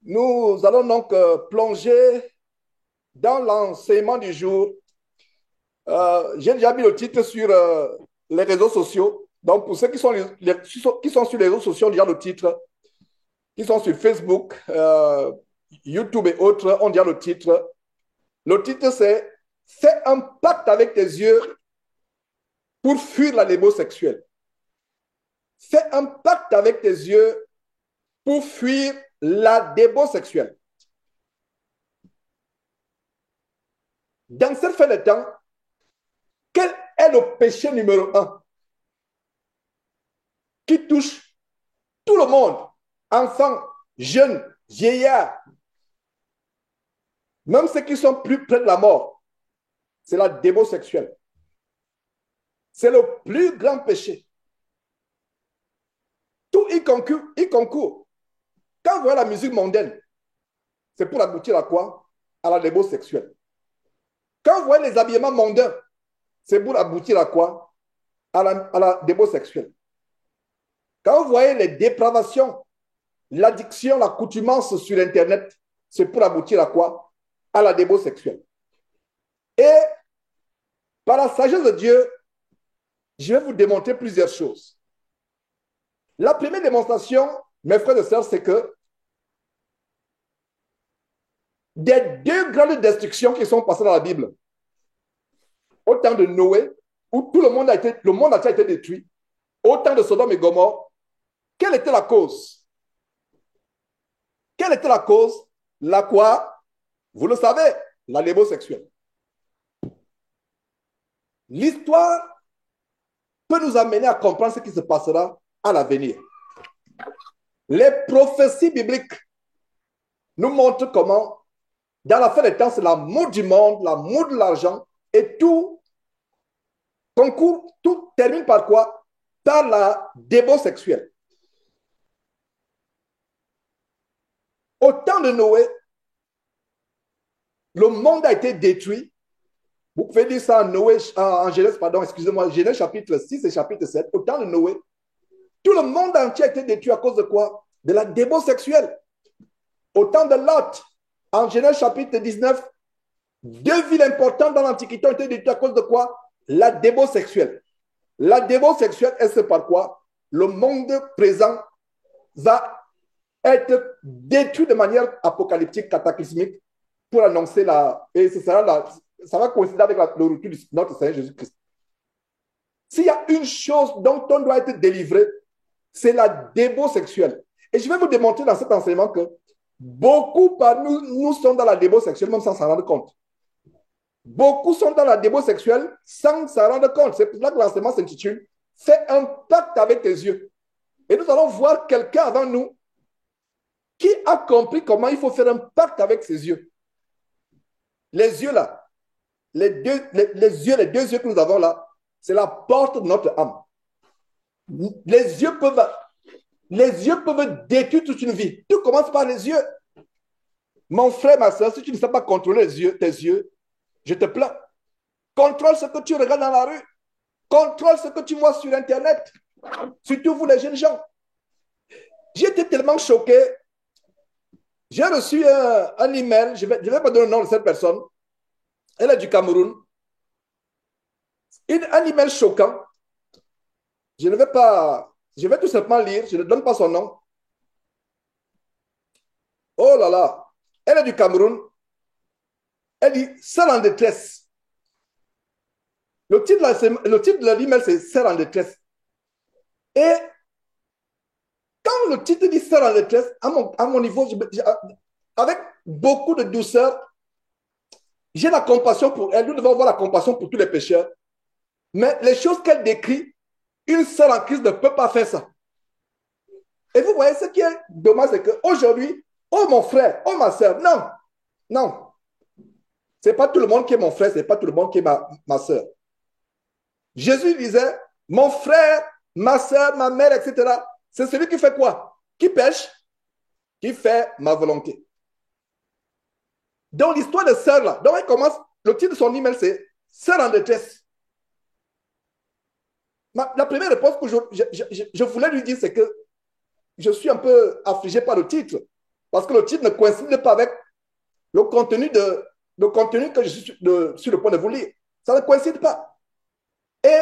Nous allons donc plonger dans l'enseignement du jour. J'ai déjà mis le titre sur les réseaux sociaux. Donc, pour ceux qui sont sur les réseaux sociaux, ont déjà le titre, qui sont sur Facebook, YouTube et autres, ont déjà le titre. Le titre, c'est Fais un pacte avec tes yeux pour fuir la démo sexuelle. Fais un pacte avec tes yeux pour fuir la démo sexuelle. Dans cette fin de temps, quel est le péché numéro un qui touche tout le monde, enfants, jeunes, vieillards, même ceux qui sont plus près de la mort? C'est la démo sexuelle. C'est le plus grand péché. Tout y concourt. Quand vous voyez la musique mondaine, c'est pour aboutir à quoi? À la démo sexuelle. Quand vous voyez les habillements mondains, c'est pour aboutir à quoi? À la démo sexuelle. Quand vous voyez les dépravations, l'addiction, l'accoutumance sur Internet, c'est pour aboutir à quoi? À la démo sexuelle. Et par la sagesse de Dieu, je vais vous démontrer plusieurs choses. La première démonstration, mes frères et sœurs, c'est que des deux grandes destructions qui sont passées dans la Bible, au temps de Noé, où tout le monde a été détruit, au temps de Sodome et Gomorre, quelle était la cause? Quelle était la cause? La quoi? Vous le savez, la démo sexuelle. L'histoire peut nous amener à comprendre ce qui se passera à l'avenir. Les prophéties bibliques nous montrent comment, dans la fin des temps, c'est l'amour du monde, l'amour de l'argent, et tout concourt, tout termine par quoi? Par la démo sexuelle. Au temps de Noé, le monde a été détruit. Vous pouvez dire ça en Genèse, pardon, excusez-moi, Genèse chapitre 6 et chapitre 7. Au temps de Noé, tout le monde entier a été détruit à cause de quoi? De la démo sexuelle. Au temps de Lot, en Genèse chapitre 19, deux villes importantes dans l'Antiquité ont été détruites à cause de quoi? La démo sexuelle. La démo sexuelle, elle c'est par quoi? Le monde présent va être détruit de manière apocalyptique, cataclysmique, pour annoncer la. Et ça va coïncider avec le retour de notre Seigneur Jésus-Christ. S'il y a une chose dont on doit être délivré, c'est la démo sexuelle. Et je vais vous démontrer dans cet enseignement que beaucoup parmi nous sont dans la démo sexuelle, même sans s'en rendre compte. Beaucoup sont dans la démo sexuelle sans s'en rendre compte. C'est pour ça que l'enseignement s'intitule Fais un pacte avec tes yeux. Et nous allons voir quelqu'un avant nous qui a compris comment il faut faire un pacte avec ses yeux. Les yeux là, les deux yeux que nous avons là, c'est la porte de notre âme. Les yeux peuvent, les yeux peuvent détruire toute une vie. Tout commence par les yeux. Mon frère, ma soeur, si tu ne sais pas contrôler tes yeux, je te plains. Contrôle ce que tu regardes dans la rue. Contrôle ce que tu vois sur Internet. Surtout vous, les jeunes gens. J'ai été tellement choqué. J'ai reçu un email. Je vais pas donner le nom de cette personne. Elle est du Cameroun. Un email choquant. Je ne vais pas. Je vais tout simplement lire. Je ne donne pas son nom. Oh là là. Elle est du Cameroun. Elle dit Sœur en détresse. Le titre de l'email, c'est Sœur en détresse. Et quand le titre dit Sœur en détresse, à mon niveau, avec beaucoup de douceur, j'ai la compassion pour elle. Nous devons avoir la compassion pour tous les pécheurs. Mais les choses qu'elle décrit, une sœur en Christ ne peut pas faire ça. Et vous voyez, ce qui est dommage, c'est qu'aujourd'hui, oh mon frère, oh ma sœur, non, non. Ce n'est pas tout le monde qui est mon frère, ce n'est pas tout le monde qui est ma sœur. Jésus disait, mon frère, ma sœur, ma mère, etc. C'est celui qui fait quoi? Qui pêche, qui fait ma volonté. Donc l'histoire de sœur là, donc elle commence, le titre de son email c'est Sœur en détresse. La première réponse que je voulais lui dire, c'est que je suis un peu affligé par le titre. Parce que le titre ne coïncide pas avec le contenu, le contenu que je suis sur le point de vous lire. Ça ne coïncide pas. Et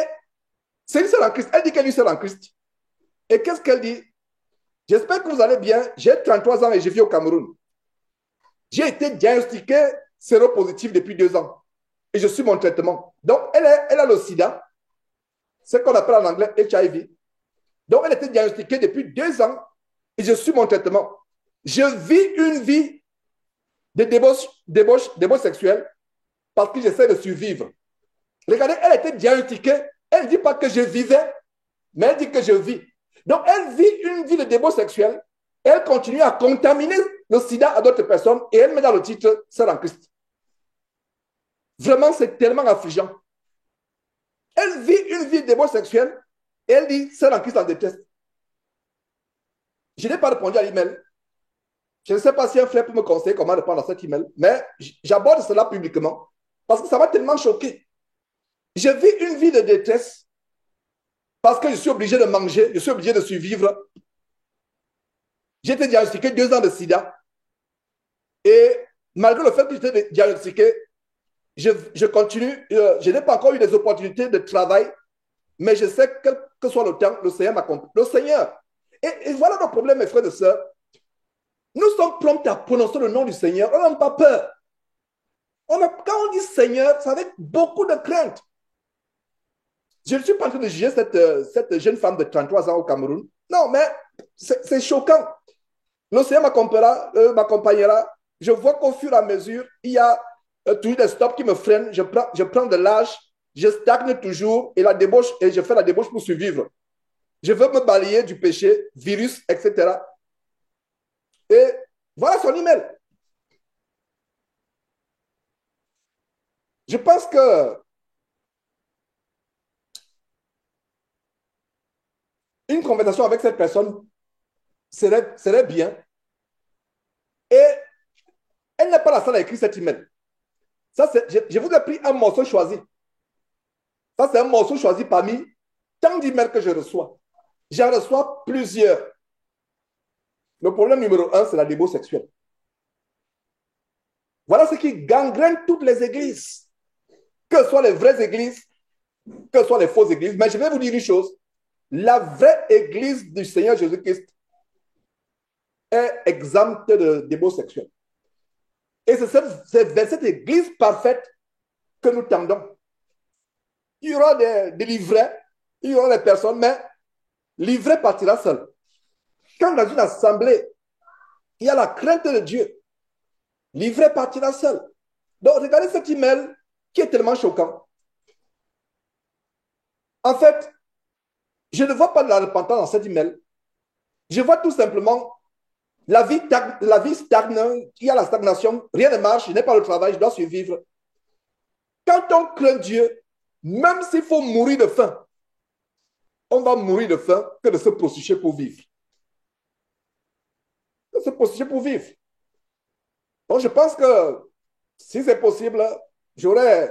c'est une sœur en Christ. Elle dit qu'elle est une sœur en Christ. Et qu'est-ce qu'elle dit? J'espère que vous allez bien. J'ai 33 ans et je vis au Cameroun. J'ai été diagnostiqué séropositif depuis 2 ans. Et je suis mon traitement. Donc, elle a le sida. Ce qu'on appelle en anglais HIV. Donc, elle a été diagnostiquée depuis 2 ans et je suis mon traitement. Je vis une vie de débauche sexuelle parce que j'essaie de survivre. Regardez, elle a été diagnostiquée. Elle ne dit pas que je vivais, mais elle dit que je vis. Donc, elle vit une vie de débauche sexuelle. Elle continue à contaminer le sida à d'autres personnes et elle met dans le titre Sœur en Christ. Vraiment, c'est tellement affligeant. Elle vit une vie de débauche sexuelle et elle dit Sœur en Christ en déteste. Je n'ai pas répondu à l'email. Je ne sais pas si un frère peut me conseiller comment répondre à cet email, mais j'aborde cela publiquement parce que ça m'a tellement choqué. Je vis une vie de détresse parce que je suis obligé de manger, je suis obligé de survivre. J'ai été diagnostiqué 2 ans de sida et malgré le fait que j'étais diagnostiqué, je continue, je n'ai pas encore eu des opportunités de travail, mais je sais que quel que soit le temps, le Seigneur m'accompagne. Le Seigneur. Et voilà le problème, mes frères et sœurs. Nous sommes prompts à prononcer le nom du Seigneur. On n'a pas peur. Quand on dit Seigneur, c'est avec beaucoup de crainte. Je ne suis pas en train de juger cette jeune femme de 33 ans au Cameroun. Non, mais c'est choquant. Le Seigneur m'accompagnera. Je vois qu'au fur et à mesure, il y a toujours des stops qui me freinent. Je prends de l'âge, je stagne toujours et je fais la débauche pour survivre. Je veux me balayer du péché, virus, etc. Et voilà son email. Je pense que une conversation avec cette personne serait bien. Et elle n'est pas la seule à écrire cet email. Ça, je vous ai pris un morceau choisi. Ça, c'est un morceau choisi parmi tant d'emails que je reçois. J'en reçois plusieurs. Le problème numéro 1, c'est la débauche sexuelle. Voilà ce qui gangrène toutes les églises. Que ce soit les vraies églises, que ce soit les fausses églises. Mais je vais vous dire une chose. La vraie église du Seigneur Jésus-Christ est exempte de débauche sexuelle. Et c'est vers cette église parfaite que nous tendons. Il y aura des livrets, il y aura des personnes, mais l'ivraie partira seul. Quand dans une assemblée, il y a la crainte de Dieu, l'ivraie partira seul. Donc, regardez cet email qui est tellement choquant. En fait, je ne vois pas de la repentance dans cet email. Je vois tout simplement la vie stagne, il y a la stagnation, rien ne marche, je n'ai pas le travail, je dois survivre. Quand on craint Dieu, même s'il faut mourir de faim, on va mourir de faim que de se prostituer pour vivre. De se prostituer pour vivre. Donc, je pense que si c'est possible, j'aurai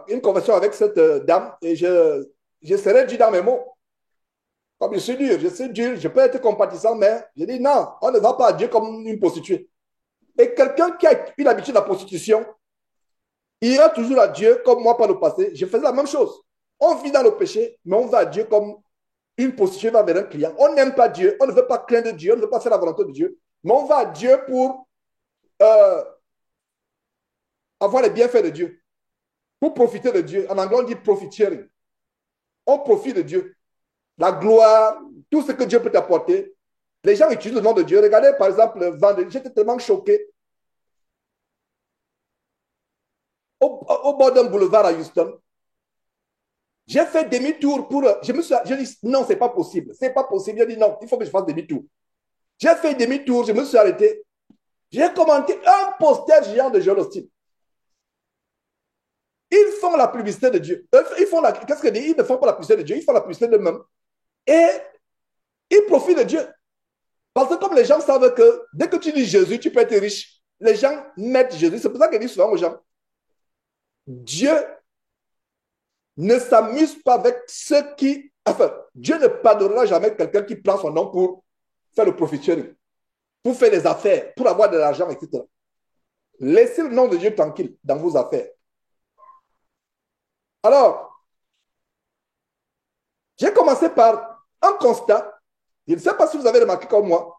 une conversation avec cette dame et je serai dur dans mes mots. Comme je suis dur, je peux être compatissant, mais je dis non, on ne va pas à Dieu comme une prostituée. Et quelqu'un qui a eu l'habitude de la prostitution ira toujours à Dieu comme moi par le passé. Je faisais la même chose. On vit dans le péché, mais on va à Dieu comme une prostituée va vers un client. On n'aime pas Dieu, on ne veut pas craindre Dieu, on ne veut pas faire la volonté de Dieu, mais on va à Dieu pour avoir les bienfaits de Dieu, pour profiter de Dieu. En anglais, on dit profiteering. On profite de Dieu. La gloire, tout ce que Dieu peut t'apporter. Les gens utilisent le nom de Dieu. Regardez, par exemple, vendredi, j'étais tellement choqué. Au bord d'un boulevard à Houston, j'ai fait demi-tour pour. J'ai dit non, c'est pas possible. C'est pas possible. J'ai dit non, il faut que je fasse demi-tour. J'ai fait demi-tour, je me suis arrêté. J'ai commenté un poster géant de Joel Osteen. Ils font la publicité de Dieu. Qu'est-ce que dit? Ils ne font pas la publicité de Dieu, ils font la publicité d'eux-mêmes. Et ils profitent de Dieu. Parce que comme les gens savent que dès que tu dis Jésus, tu peux être riche, les gens mettent Jésus. C'est pour ça qu'ils disent souvent aux gens, Dieu ne s'amuse pas avec ceux Dieu ne pardonnera jamais quelqu'un qui prend son nom pour faire le profiteering. pour faire des affaires, pour avoir de l'argent, etc. Laissez le nom de Dieu tranquille dans vos affaires. Alors, j'ai commencé par un constat. Je ne sais pas si vous avez remarqué comme moi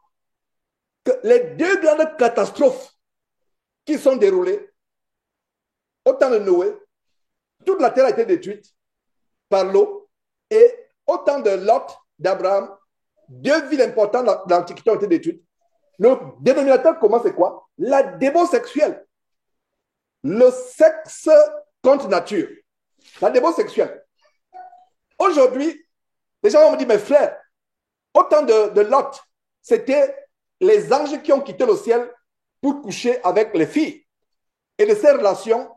que les deux grandes catastrophes qui sont déroulées au temps de Noé, toute la terre a été détruite par l'eau et au temps de Lot, d'Abraham, deux villes importantes de l'Antiquité ont été détruites. Le dénominateur commun, c'est quoi? La démon sexuelle. Le sexe contre nature. La démon sexuelle. Aujourd'hui, les gens vont me dire, mes frères, au temps de Lot, c'était les anges qui ont quitté le ciel pour coucher avec les filles. Et de ces relations,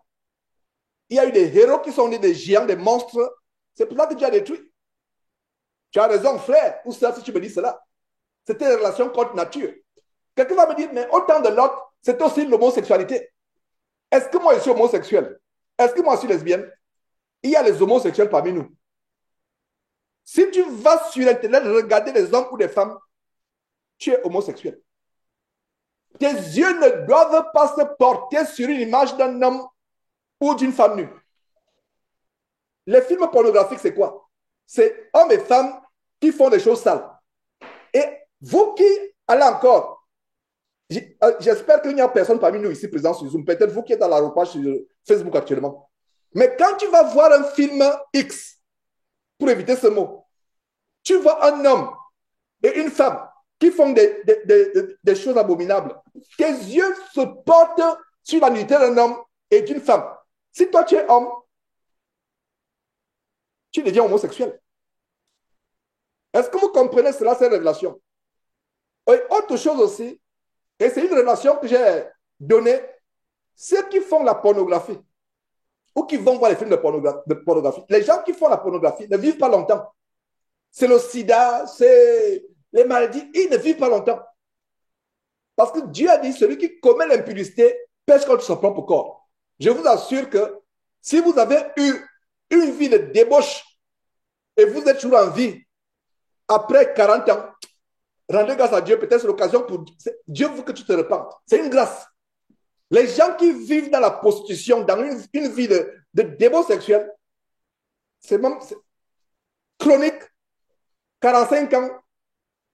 il y a eu des héros qui sont nés des géants, des monstres. C'est pour ça que Dieu a détruit. Tu as raison, frère, ou ça, si tu me dis cela. C'était des relations contre nature. Quelqu'un va me dire, mais au temps de Lot, c'est aussi l'homosexualité. Est-ce que moi, je suis homosexuel? Est-ce que moi, je suis lesbienne? Il y a les homosexuels parmi nous. Si tu vas sur Internet regarder des hommes ou des femmes, tu es homosexuel. Tes yeux ne doivent pas se porter sur une image d'un homme ou d'une femme nue. Les films pornographiques, c'est quoi? C'est hommes et femmes qui font des choses sales. Et vous qui allez encore, j'espère qu'il n'y a personne parmi nous ici présent sur Zoom, peut-être vous qui êtes dans la repage sur Facebook actuellement. Mais quand tu vas voir un film X, pour éviter ce mot, tu vois un homme et une femme qui font des choses abominables. Tes yeux se portent sur la nudité d'un homme et d'une femme. Si toi tu es homme, tu deviens homosexuel. Est-ce que vous comprenez cela, cette révélation? Et autre chose aussi, et c'est une révélation que j'ai donnée, ceux qui font la pornographie ou qui vont voir les films de pornographie, les gens qui font la pornographie ne vivent pas longtemps. C'est le sida, c'est les maladies, ils ne vivent pas longtemps. Parce que Dieu a dit, celui qui commet l'impudicité pêche contre son propre corps. Je vous assure que si vous avez eu une vie de débauche et vous êtes toujours en vie, après 40 ans, rendez grâce à Dieu, peut-être c'est l'occasion pour Dieu veut que tu te repentes. C'est une grâce. Les gens qui vivent dans la prostitution, dans une vie de débauche sexuelle, c'est même chronique, 45 ans,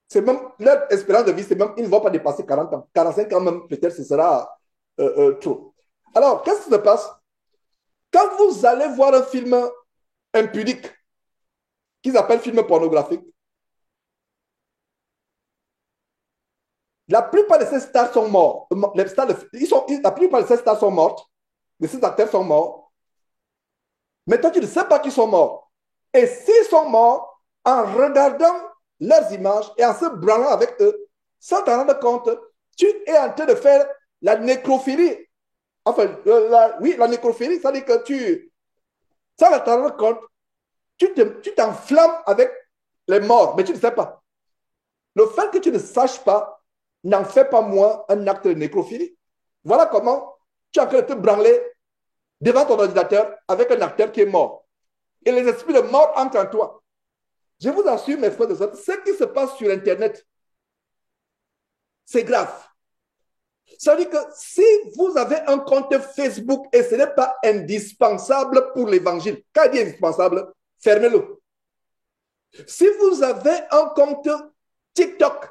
c'est même leur espérance de vie, c'est même, ils ne vont pas dépasser 40 ans. 45 ans même, peut-être ce sera trop. Alors, qu'est-ce qui se passe? Quand vous allez voir un film impudique, qu'ils appellent film pornographique, la plupart de ces stars sont morts. La plupart de ces stars sont mortes. De ces acteurs sont morts. Mais toi, tu ne sais pas qu'ils sont morts. Et s'ils sont morts, en regardant leurs images et en se branlant avec eux, sans t'en rendre compte, tu es en train de faire la nécrophilie. Enfin, oui, la nécrophilie, ça dit que sans t'en rendre compte, tu t'enflammes avec les morts, mais tu ne sais pas. Le fait que tu ne saches pas n'en fait pas moins un acte de nécrophilie. Voilà comment tu es en train de te branler devant ton ordinateur avec un acteur qui est mort. Et les esprits de mort entrent en toi. Je vous assure, mes frères et sœurs, ce qui se passe sur Internet, c'est grave. Ça veut dire que si vous avez un compte Facebook et ce n'est pas indispensable pour l'évangile, quand il dit indispensable, fermez-le. Si vous avez un compte TikTok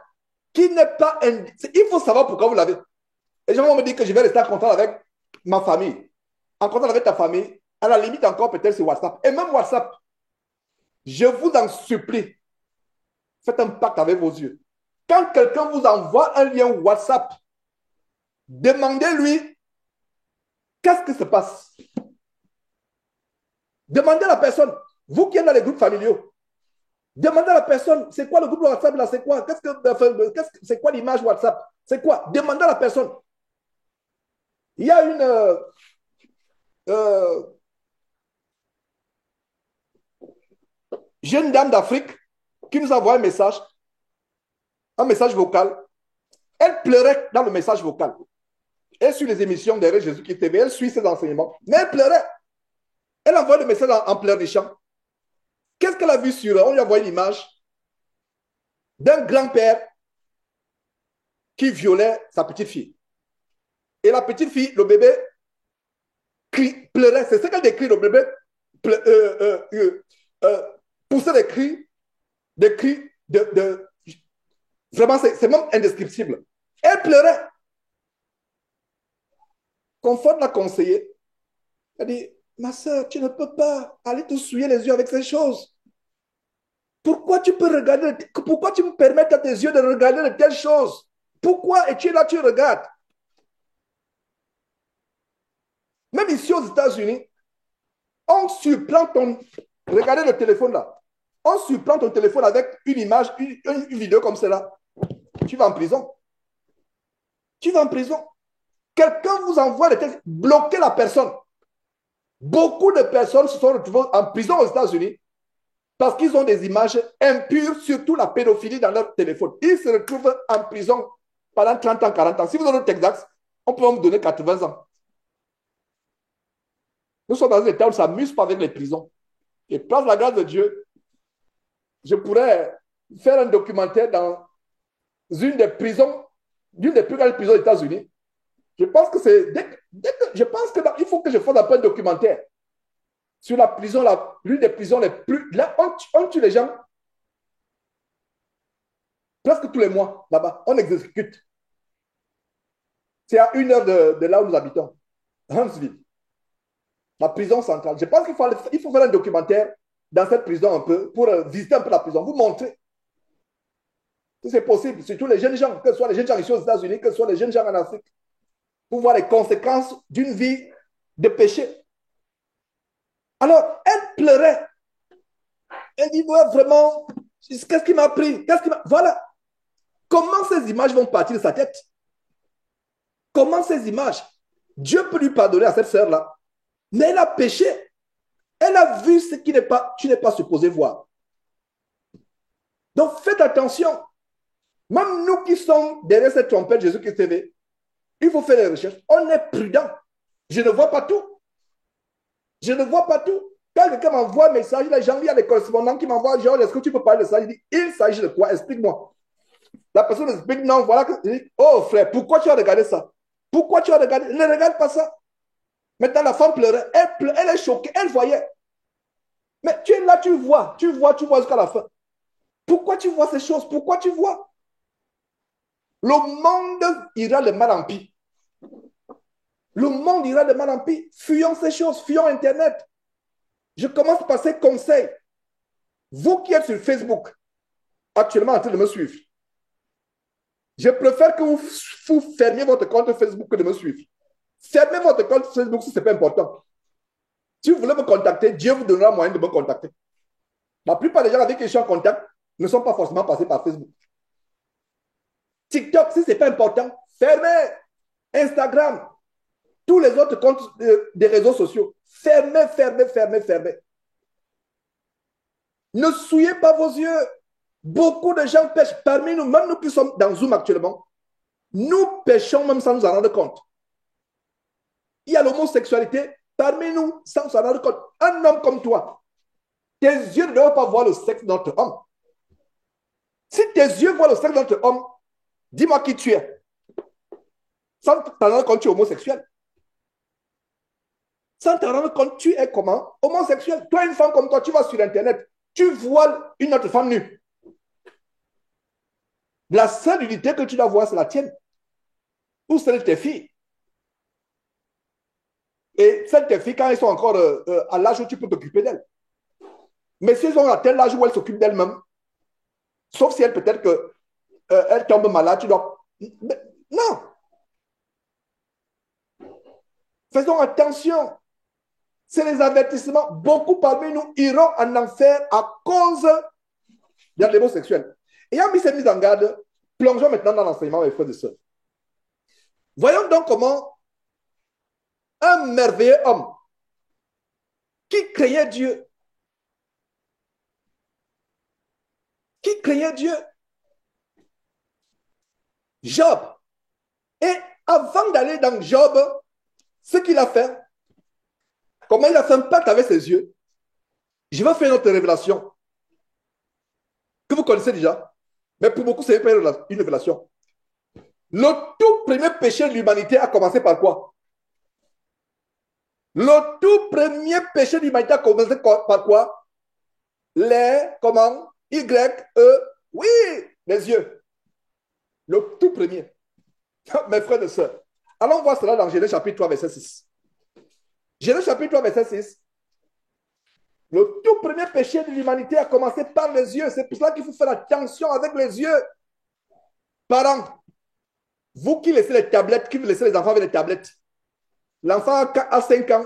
qui n'est pas... Il faut savoir pourquoi vous l'avez. Les gens vont me dire que je vais rester en contact avec ma famille. En contact avec ta famille, à la limite encore peut-être sur WhatsApp. Et même WhatsApp, je vous en supplie, faites un pacte avec vos yeux. Quand quelqu'un vous envoie un lien WhatsApp, demandez-lui qu'est-ce qui se passe. Demandez à la personne, vous qui êtes dans les groupes familiaux, demandez à la personne, c'est quoi le groupe WhatsApp là, c'est quoi? C'est quoi l'image WhatsApp? C'est quoi? Demandez à la personne. Il y a une jeune dame d'Afrique qui nous envoie un message vocal. Elle pleurait dans le message vocal. Elle suit les émissions derrière Jésus-Christ TV, elle suit ses enseignements, mais elle pleurait. Elle envoie le message en pleurnichant. Qu'est-ce qu'elle a vu on lui a envoyé une image d'un grand-père, qui violait sa petite fille. Et la petite fille, le bébé, pleurait. C'est ce qu'elle décrit, le bébé poussait des cris vraiment, c'est même indescriptible. Elle pleurait. Confort l'a conseillé. Elle dit, ma soeur, tu ne peux pas aller te souiller les yeux avec ces choses. Pourquoi tu peux regarder, pourquoi tu me permets à tes yeux de regarder de telles choses? Pourquoi es-tu là, tu regardes? Même ici aux États-Unis, on surprend ton... Regardez le téléphone là. On surprend ton téléphone avec une image, une vidéo comme celle-là. Tu vas en prison. Tu vas en prison. Quelqu'un vous envoie des textes, bloquez la personne. Beaucoup de personnes se sont retrouvées en prison aux États-Unis parce qu'ils ont des images impures, surtout la pédophilie dans leur téléphone. Ils se retrouvent en prison pendant 30 ans, 40 ans. Si vous donnez le Texas, on peut vous donner 80 ans. Nous sommes dans un état où on ne s'amuse pas avec les prisons. Et par la grâce de Dieu, je pourrais faire un documentaire dans une des prisons, d'une des plus grandes prisons des États-Unis. Je pense que c'est. Je pense qu'il faut que je fasse un peu un documentaire sur la prison, l'une des prisons les plus. Là, on tue les gens presque tous les mois là-bas. On exécute. C'est à 1 heure de là où nous habitons, Huntsville, la prison centrale. Je pense qu'il faut faire un documentaire dans cette prison un peu pour visiter un peu la prison, vous montrer que c'est possible, surtout les jeunes gens, que ce soit les jeunes gens ici aux États-Unis, que ce soit les jeunes gens en Afrique, pour voir les conséquences d'une vie de péché. Alors, elle pleurait. Elle dit, ouais, vraiment, qu'est-ce qui m'a pris? Voilà. Comment ces images vont partir de sa tête? Comment ces images? Dieu peut lui pardonner à cette sœur-là. Mais elle a péché. Elle a vu ce qui tu n'es pas supposé voir. Donc, faites attention. Même nous qui sommes derrière cette trompette Jésus-Christ TV, il faut faire les recherches. On est prudent. Je ne vois pas tout. Je ne vois pas tout. Quand quelqu'un m'envoie un message, les gens, il y a des correspondants qui m'envoient, genre, est-ce que tu peux parler de ça? Il dit, il s'agit de quoi? Explique-moi. La personne explique, non, voilà. Je dis, oh frère, pourquoi tu as regardé ça? Pourquoi tu as regardé? Ne regarde pas ça. Maintenant, la femme pleurait. Elle est choquée. Elle voyait. Mais tu es là, tu vois jusqu'à la fin. Pourquoi tu vois ces choses? Pourquoi tu vois? Le monde ira de mal en pis. Le monde ira de mal en pis. Fuyons ces choses, fuyons Internet. Je commence par ces conseils. Vous qui êtes sur Facebook, actuellement en train de me suivre, je préfère que vous fermiez votre compte Facebook que de me suivre. Fermez votre compte Facebook si ce n'est pas important. Si vous voulez me contacter, Dieu vous donnera moyen de me contacter. La plupart des gens avec qui je suis en contact ne sont pas forcément passés par Facebook. TikTok, si ce n'est pas important, fermez. Instagram, tous les autres comptes des réseaux sociaux, fermez, fermez, fermez, fermez. Ne souillez pas vos yeux. Beaucoup de gens pêchent. Parmi nous, même nous qui sommes dans Zoom actuellement, nous pêchons même sans nous en rendre compte. Il y a l'homosexualité parmi nous sans s'en rendre compte. Un homme comme toi, tes yeux ne doivent pas voir le sexe de notre homme. Si tes yeux voient le sexe de notre homme, dis-moi qui tu es. Sans t'en rendre compte, tu es homosexuel. Sans t'en rendre compte, tu es comment? Homosexuel. Toi, une femme comme toi, tu vas sur Internet, tu vois une autre femme nue. La seule unité que tu dois voir, c'est la tienne. Ou celle de tes filles. Et celles de tes filles, quand elles sont encore à l'âge où tu peux t'occuper d'elles. Mais si elles ont à tel âge où elles s'occupent d'elles-mêmes, sauf si elles peut-être qu'elles tombent malades, tu dois... Mais, non. Faisons attention. C'est les avertissements. Beaucoup parmi nous iront en enfer à cause de l'abus sexuel. Ayant mis ces mises en garde, plongeons maintenant dans l'enseignement, mes frères et sœurs. Voyons donc comment un merveilleux homme qui craignait Dieu, Job. Et avant d'aller dans Job, ce qu'il a fait, comment il a fait un pacte avec ses yeux, je vais faire une autre révélation que vous connaissez déjà, mais pour beaucoup, ce n'est pas une révélation. Le tout premier péché de l'humanité a commencé par quoi? Le tout premier péché de l'humanité a commencé par quoi? Comment? Y, E, oui, les yeux. Le tout premier. Mes frères et sœurs. Allons voir cela dans Genèse chapitre 3, verset 6. Genèse chapitre 3, verset 6. Le tout premier péché de l'humanité a commencé par les yeux. C'est pour cela qu'il faut faire attention avec les yeux. Parents, vous qui laissez les tablettes, qui laissez les enfants avec les tablettes, l'enfant a 5 ans,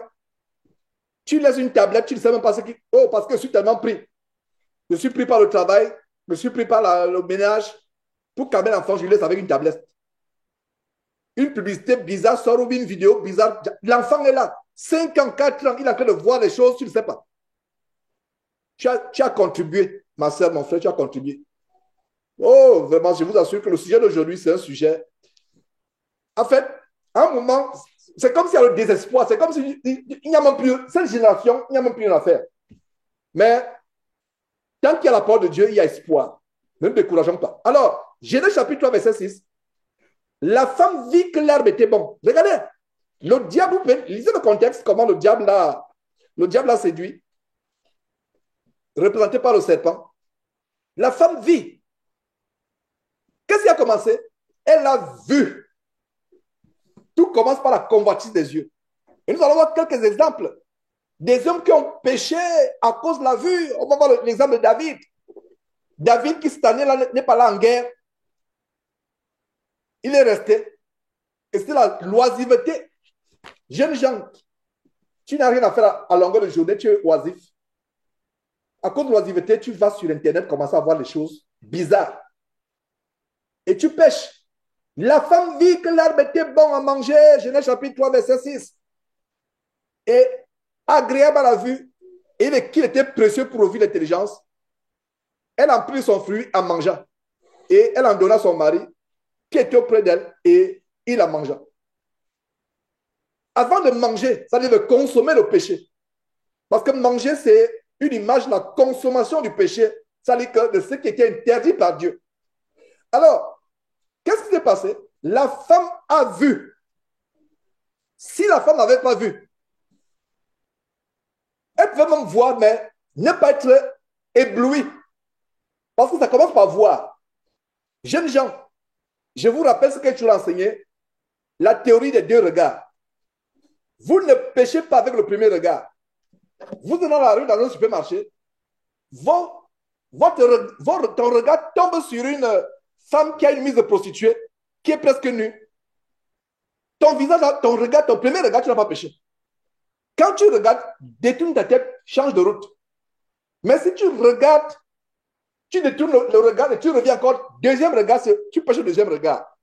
tu laisses une tablette, tu ne sais même pas ce qui... Oh, parce que je suis tellement pris. Je suis pris par le travail, je suis pris par le ménage. Pour calmer l'enfant, je lui laisse avec une tablette. Une publicité bizarre sort ou une vidéo bizarre. L'enfant est là. 5 ans, 4 ans, il est en train de voir les choses, tu ne sais pas. Tu as contribué, ma soeur, mon frère, tu as contribué. Oh, vraiment, je vous assure que le sujet d'aujourd'hui, c'est un sujet. En fait, à un moment, c'est comme s'il y a le désespoir. C'est comme s'il n'y a même plus, cette génération, il n'y a même plus rien à faire. Mais tant qu'il y a la parole de Dieu, il y a espoir. Ne nous décourageons pas. Alors, Genèse chapitre 3, verset 6. La femme vit que l'herbe était bon. Regardez, le diable, lisez le contexte, comment le diable l'a séduit, représenté par le serpent. La femme vit. Qu'est-ce qui a commencé? Elle a vu. Tout commence par la convoitise des yeux. Et nous allons voir quelques exemples. Des hommes qui ont péché à cause de la vue. On va voir l'exemple de David. David qui cette année-là n'est pas là en guerre. Il est resté. Et c'est la loisiveté. Jeunes gens, tu n'as rien à faire à longueur de journée, tu es oisif. À cause de l'oisiveté, tu vas sur Internet commencer à voir les choses bizarres. Et tu pêches. La femme vit que l'herbe était bon à manger. Genèse chapitre 3, verset 6. Et agréable à la vue. Et qu'il était précieux pour ouvrir l'intelligence. Elle en prit son fruit en mangeant. Et elle en donna à son mari qui était auprès d'elle et il en mangea. Avant de manger, ça veut dire de consommer le péché. Parce que manger, c'est une image de la consommation du péché. Ça veut dire de ce qui était interdit par Dieu. Alors, qu'est-ce qui s'est passé? La femme a vu. Si la femme n'avait pas vu, elle pouvait même voir, mais ne pas être éblouie. Parce que ça commence par voir. Jeunes gens, je vous rappelle ce que tu as enseigné, la théorie des 2 regards. Vous ne péchez pas avec le premier regard. Vous êtes dans la rue, dans un supermarché, ton regard tombe sur une femme qui a une mise de prostituée, qui est presque nue. Ton visage, ton regard, ton premier regard, tu n'as pas péché. Quand tu regardes, détourne ta tête, change de route. Mais si tu regardes, tu détournes le regard et tu reviens encore, deuxième regard, tu pêches le deuxième regard.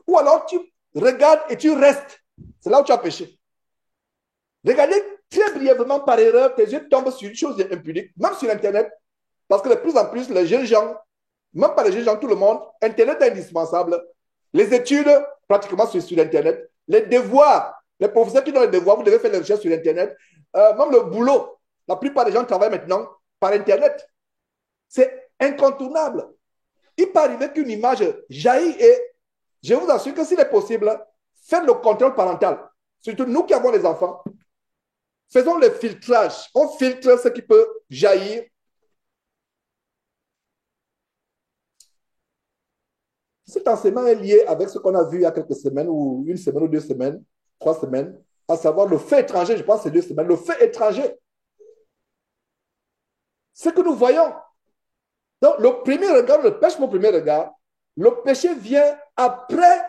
Ou alors tu regardes et tu restes. C'est là où tu as péché. Regardez très brièvement par erreur, tes yeux tombent sur une chose impudique, même sur Internet, parce que de plus en plus, les jeunes gens, même pas les jeunes gens, tout le monde, Internet est indispensable. Les études, pratiquement sur Internet. Les devoirs, les professeurs qui donnent les devoirs, vous devez faire des recherches sur Internet. Même le boulot, la plupart des gens travaillent maintenant par Internet. C'est incontournable. Il peut arriver qu'une image jaillit et je vous assure que s'il est possible, faites le contrôle parental. Surtout nous qui avons des enfants. Faisons le filtrage. On filtre ce qui peut jaillir. Cet enseignement est lié avec ce qu'on a vu il y a quelques semaines, ou une semaine ou 2 semaines, 3 semaines, à savoir le fait étranger, je pense que c'est 2 semaines, le fait étranger. Ce que nous voyons. Donc, le premier regard, le péché, mon premier regard, le péché vient après,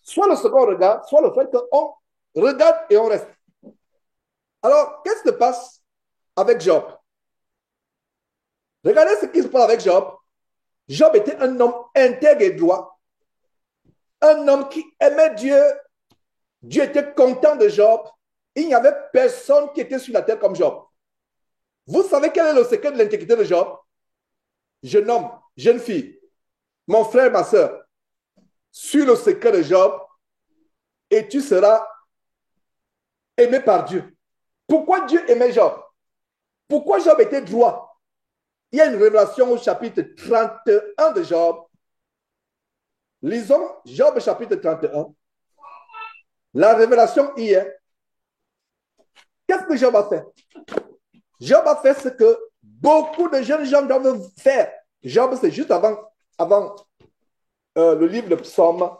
soit le second regard, soit le fait qu'on regarde et on reste. Alors, qu'est-ce qui se passe avec Job? Regardez ce qui se passe avec Job. Job était un homme intègre et droit. Un homme qui aimait Dieu. Dieu était content de Job. Il n'y avait personne qui était sur la terre comme Job. Vous savez quel est le secret de l'intégrité de Job? Jeune homme, jeune fille, mon frère, ma soeur, suis le secret de Job et tu seras aimé par Dieu. Pourquoi Dieu aimait Job? Pourquoi Job était droit? Il y a une révélation au chapitre 31 de Job. Lisons Job chapitre 31. La révélation hier. Qu'est-ce que Job a fait? Job a fait ce que beaucoup de jeunes gens doivent faire. Job, c'est juste avant le livre de Psaume.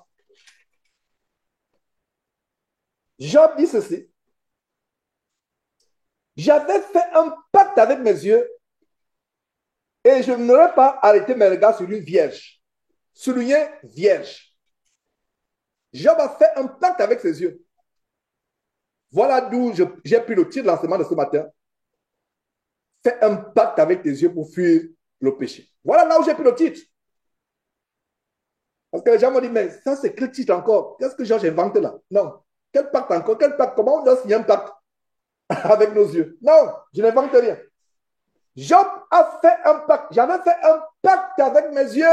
Job dit ceci. J'avais fait un pacte avec mes yeux et je n'aurais pas arrêté mes regards sur une vierge. Souligné vierge. Job a fait un pacte avec ses yeux. Voilà d'où j'ai pris le titre de l'enseignement de ce matin. Fais un pacte avec tes yeux pour fuir le péché. Voilà là où j'ai pris le titre. Parce que les gens m'ont dit, mais ça c'est quel titre encore? Qu'est-ce que j'ai inventé là? Non. Quel pacte encore? Quel pacte? Comment on doit signer un pacte avec nos yeux? Non, je n'invente rien. Job a fait un pacte. J'avais fait un pacte avec mes yeux.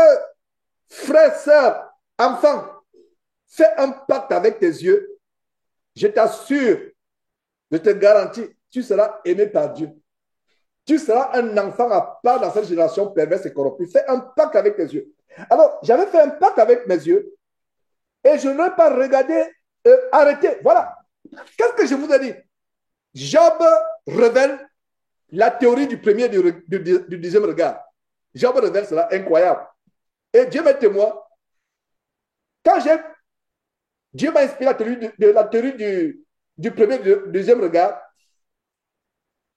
Frères, sœurs, enfants, fais un pacte avec tes yeux. Je t'assure, je te garantis, tu seras aimé par Dieu. Tu seras un enfant à part dans cette génération perverse et corrompue. Fais un pacte avec tes yeux. Alors, j'avais fait un pacte avec mes yeux et je n'ai pas regardé, arrêté. Voilà. Qu'est-ce que je vous ai dit? Job révèle la théorie du premier et du deuxième regard. Job révèle cela, incroyable. Et Dieu m'est témoin. Quand Dieu m'a inspiré la théorie du premier et du deuxième regard,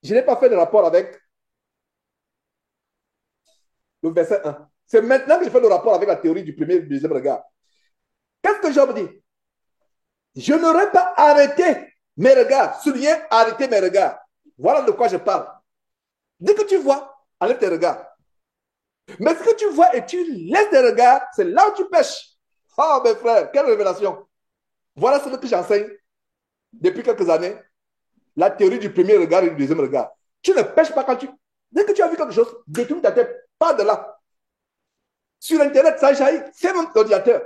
je n'ai pas fait de rapport avec le verset 1. C'est maintenant que je fais le rapport avec la théorie du premier et du deuxième regard. Qu'est-ce que Job dit? Je n'aurais pas arrêté mes regards, souligné arrêter mes regards. Voilà de quoi je parle. Dès que tu vois, enlève tes regards. Mais ce que tu vois et tu laisses tes regards, c'est là où tu pêches. Oh mes frères, quelle révélation. Voilà ce que j'enseigne depuis quelques années. La théorie du premier regard et du deuxième regard. Tu ne pêches pas quand tu... Dès que tu as vu quelque chose, détourne ta tête, pas de là. Sur Internet, ça jaillit. Ferme l'ordinateur.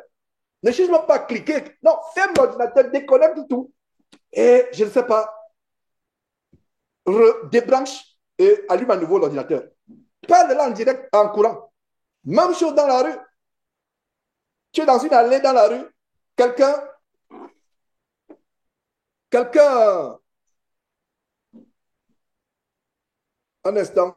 Ne cherche même pas à cliquer. Non, ferme l'ordinateur, déconnecte tout. Et je ne sais pas, débranche et allume à nouveau l'ordinateur. Pas de là en direct, en courant. Même chose dans la rue. Tu es dans une allée dans la rue, quelqu'un, un instant.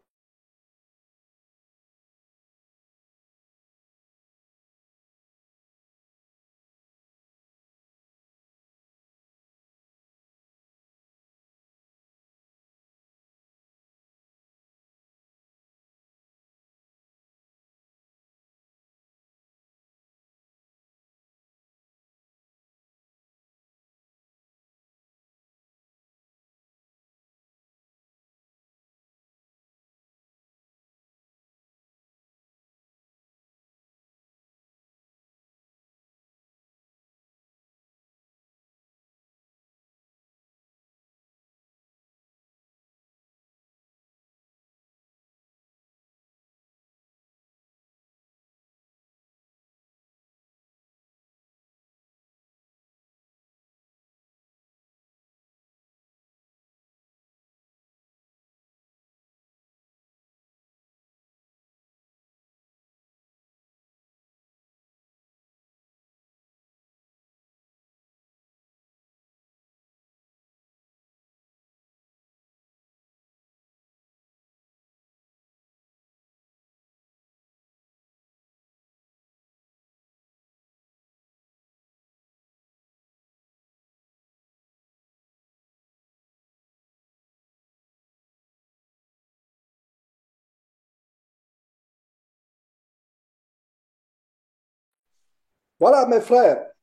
Voilà, mes frères.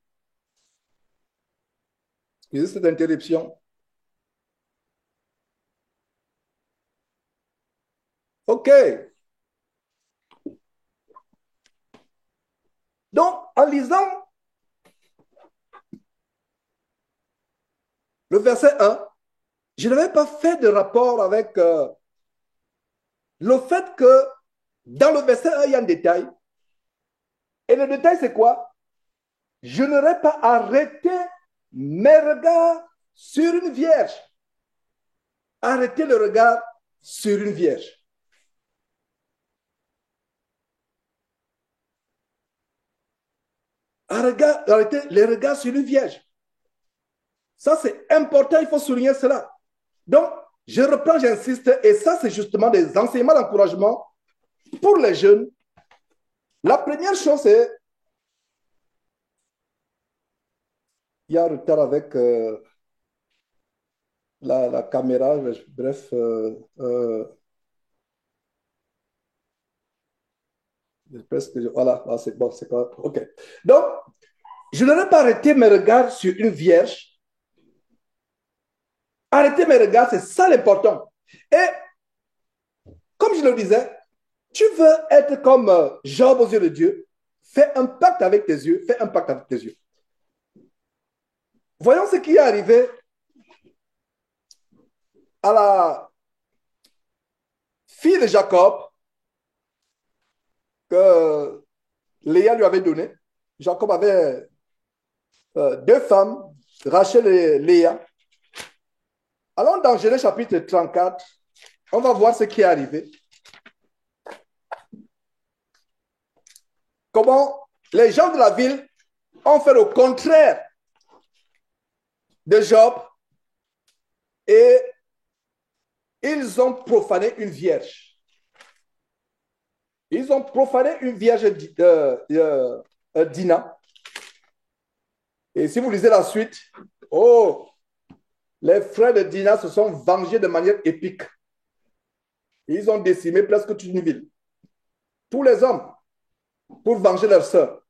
Excusez cette interruption. OK. Donc, en lisant le verset 1, je n'avais pas fait de rapport avec le fait que dans le verset 1, il y a un détail. Et le détail, c'est quoi? Je n'aurais pas arrêté mes regards sur une vierge. Arrêter le regard sur une vierge. arrêter les regards sur une vierge. Ça, c'est important, il faut souligner cela. Donc, je reprends, j'insiste, et ça, c'est justement des enseignements d'encouragement pour les jeunes. La première chose, c'est il y a un retard avec la caméra, bref. Voilà, c'est bon, c'est quoi. OK. Donc, je n'aurais pas arrêté mes regards sur une vierge. Arrêter mes regards, c'est ça l'important. Et comme je le disais, tu veux être comme Job aux yeux de Dieu, fais un pacte avec tes yeux, fais un pacte avec tes yeux. Voyons ce qui est arrivé à la fille de Jacob que Léa lui avait donné. Jacob avait deux femmes, Rachel et Léa. Allons dans Genèse chapitre 34, on va voir ce qui est arrivé. Comment les gens de la ville ont fait le contraire de Job et ils ont profané une vierge. Ils ont profané une vierge Dina. Et si vous lisez la suite, oh, les frères de Dina se sont vengés de manière épique. Ils ont décimé presque toute une ville. Tous les hommes pour venger leur sœur.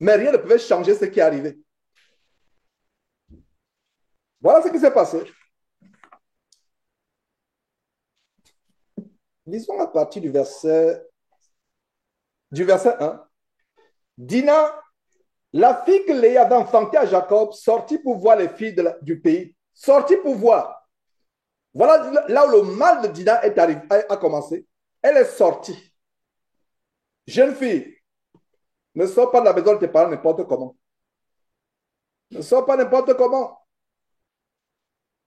Mais rien ne pouvait changer ce qui est arrivé. Voilà ce qui s'est passé. Lisons à partir du verset 1. Dina, la fille que Léa avait enfantée à Jacob, sortit pour voir les filles du pays. Sortit pour voir. Voilà là où le mal de Dina est arrivé, a commencé. Elle est sortie. Jeune fille, ne sors pas de la maison de tes parents n'importe comment. Ne sors pas n'importe comment.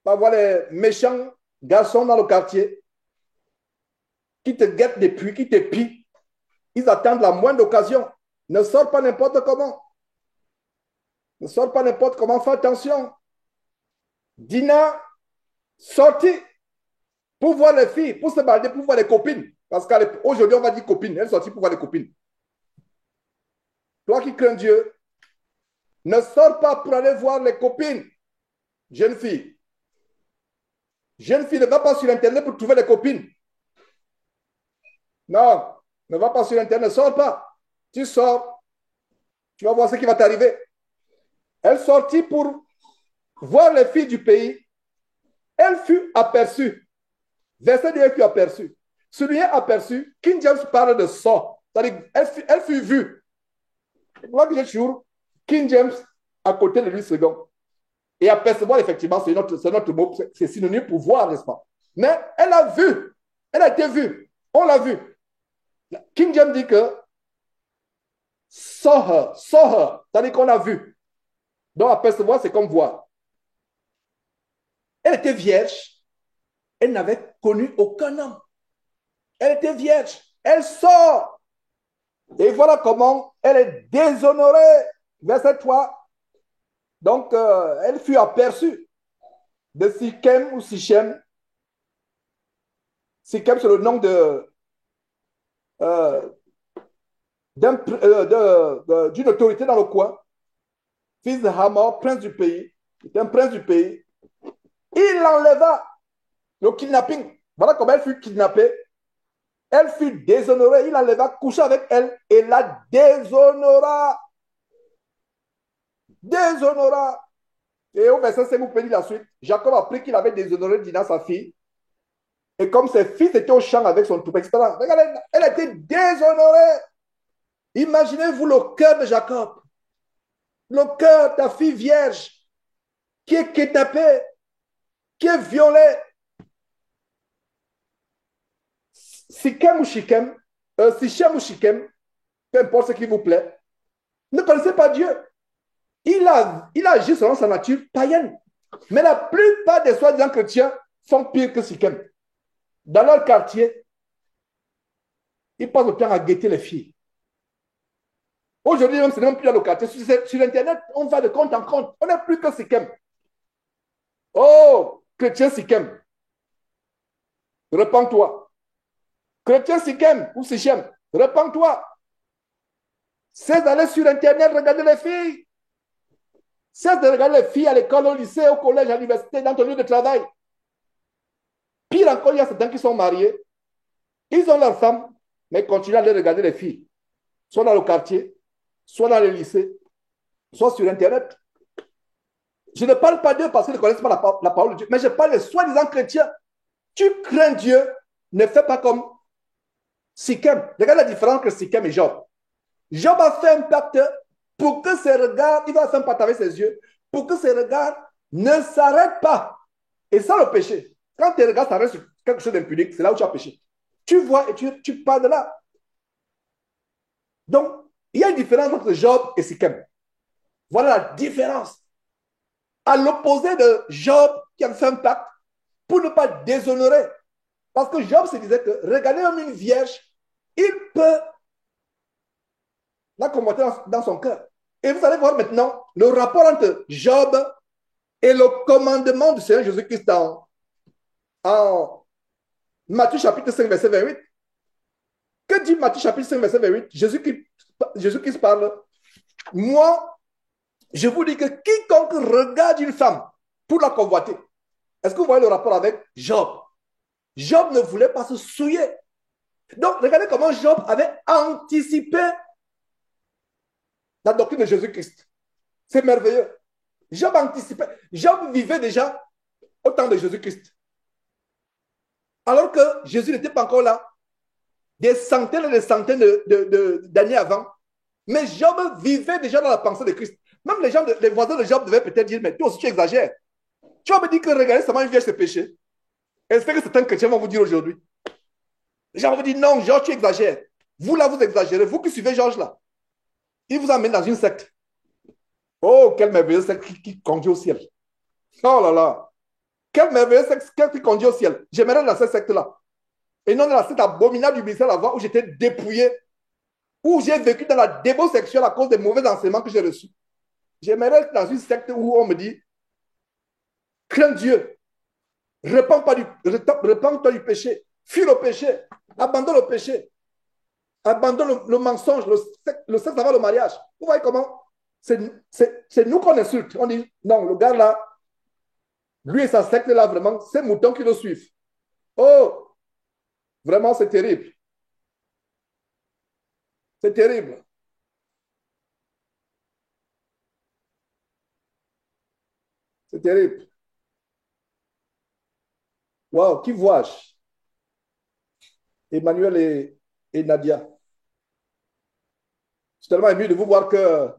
Pas voir les méchants garçons dans le quartier qui te guettent depuis, qui te pillent. Ils attendent la moindre occasion. Ne sors pas n'importe comment. Ne sors pas n'importe comment. Fais attention. Dina sortit pour voir les filles, pour se balader, pour voir les copines. Parce qu'aujourd'hui, on va dire copines. Elle est sortie pour voir les copines. Toi qui crains Dieu, ne sors pas pour aller voir les copines. Jeune fille. Jeune fille, ne va pas sur Internet pour trouver les copines. Non, ne va pas sur Internet, ne sors pas. Tu sors, tu vas voir ce qui va t'arriver. Elle sortit pour voir les filles du pays. Elle fut aperçue. Verset 2, elle fut aperçue. Celui aperçu, King James parle de sort. C'est-à-dire, elle fut vue. Moi, j'ai toujours King James à côté de lui second. Et apercevoir, effectivement, c'est notre mot, c'est synonyme pour voir, n'est-ce pas? Mais elle a vu. Elle a été vue. On l'a vue. King James dit que saw her, c'est-à-dire qu'on a vu. Donc, apercevoir, c'est comme voir. Elle était vierge. Elle n'avait connu aucun homme. Elle était vierge. Elle sort. Et voilà comment elle est déshonorée. Verset 3. Donc, elle fut aperçue de Sichem ou Sichem. Sichem, c'est le nom d'une autorité dans le coin. Fils de Hamor, prince du pays. C'était un prince du pays. Il l'enleva. Le kidnapping. Voilà comment elle fut kidnappée. Elle fut déshonorée. Il enleva, coucha avec elle et la déshonora. Déshonora. Et au verset 5, vous pouvez lire la suite. Jacob a appris qu'il avait déshonoré Dina, sa fille. Et comme ses fils étaient au champ avec son troupeau, etc. Regardez, elle a été déshonorée. Imaginez-vous le cœur de Jacob. Le cœur de ta fille vierge qui est kidnappée, qui est violée. Sichem ou Sichem, peu importe ce qui vous plaît, ne connaissez pas Dieu. Il a agi selon sa nature païenne. Mais la plupart des soi-disant chrétiens font pire que Sichem. Dans leur quartier, ils passent le temps à guetter les filles. Aujourd'hui, même, ce n'est même plus dans le quartier. Sur Internet, on va de compte en compte. On n'est plus que Sikem. Oh, chrétien Sikem, repends-toi. Chrétien Sikem ou Sichem, repends-toi. Cesse d'aller sur Internet, regarder les filles. Cesse de regarder les filles à l'école, au lycée, au collège, à l'université, dans ton lieu de travail. Pire encore, il y a certains qui sont mariés. Ils ont leur femme, mais continuent à aller regarder les filles. Soit dans le quartier, soit dans le lycée, soit sur Internet. Je ne parle pas d'eux parce qu'ils ne connaissent pas la parole de Dieu, mais je parle de soi-disant chrétiens. Tu crains Dieu, ne fais pas comme Sikem. Regarde la différence entre Sikem et Job. Job a fait un pacte pour que ses regards, il va faire un pacte avec ses yeux, pour que ses regards ne s'arrêtent pas. Et ça, le péché. Quand tes regards s'arrêtent sur quelque chose d'impunique, c'est là où tu as péché. Tu vois et tu pars de là. Donc, il y a une différence entre Job et Sikem. Voilà la différence. À l'opposé de Job qui a fait un pacte pour ne pas déshonorer. Parce que Job se disait que regarder comme une vierge, il peut la convoiter dans son cœur. Et vous allez voir maintenant le rapport entre Job et le commandement du Seigneur Jésus-Christ en Matthieu chapitre 5, verset 28. Que dit Matthieu chapitre 5, verset 28? Jésus-Christ parle. Moi, je vous dis que quiconque regarde une femme pour la convoiter, est-ce que vous voyez le rapport avec Job? Job ne voulait pas se souiller. Donc, regardez comment Job avait anticipé la doctrine de Jésus-Christ. C'est merveilleux. Job anticipait. Job vivait déjà au temps de Jésus-Christ. Alors que Jésus n'était pas encore là. Des centaines et des centaines d'années avant. Mais Job vivait déjà dans la pensée de Christ. Même les voisins de Job devaient peut-être dire, mais toi aussi tu exagères. Tu vas me dire que regarder seulement une vierge, c'est péché. Et c'est que certains chrétiens vont vous dire aujourd'hui. Les gens vont vous dire, non, Georges, tu exagères. Vous là, vous exagérez. Vous qui suivez Georges là. Il vous amène dans une secte. Oh, quelle merveilleuse secte qui conduit au ciel. Oh là là. Quelle merveilleuse secte qui conduit au ciel. J'aimerais dans cette secte-là. Et non dans la secte abominable du ministère avant où j'étais dépouillé, où j'ai vécu dans la débauche sexuelle à cause des mauvais enseignements que j'ai reçus. J'aimerais être dans une secte où on me dit, crains Dieu, repens-toi du péché, fuis le péché, abandonne le péché, abandonne le mensonge, le sexe avant le mariage. Vous voyez comment c'est nous qu'on insulte. On dit, non, le gars là, lui et sa secte là, vraiment, c'est moutons qui le suivent. Oh, vraiment, c'est terrible. C'est terrible. C'est terrible. Waouh, qui vois-je? Emmanuel et Nadia. Je suis tellement ému de vous voir que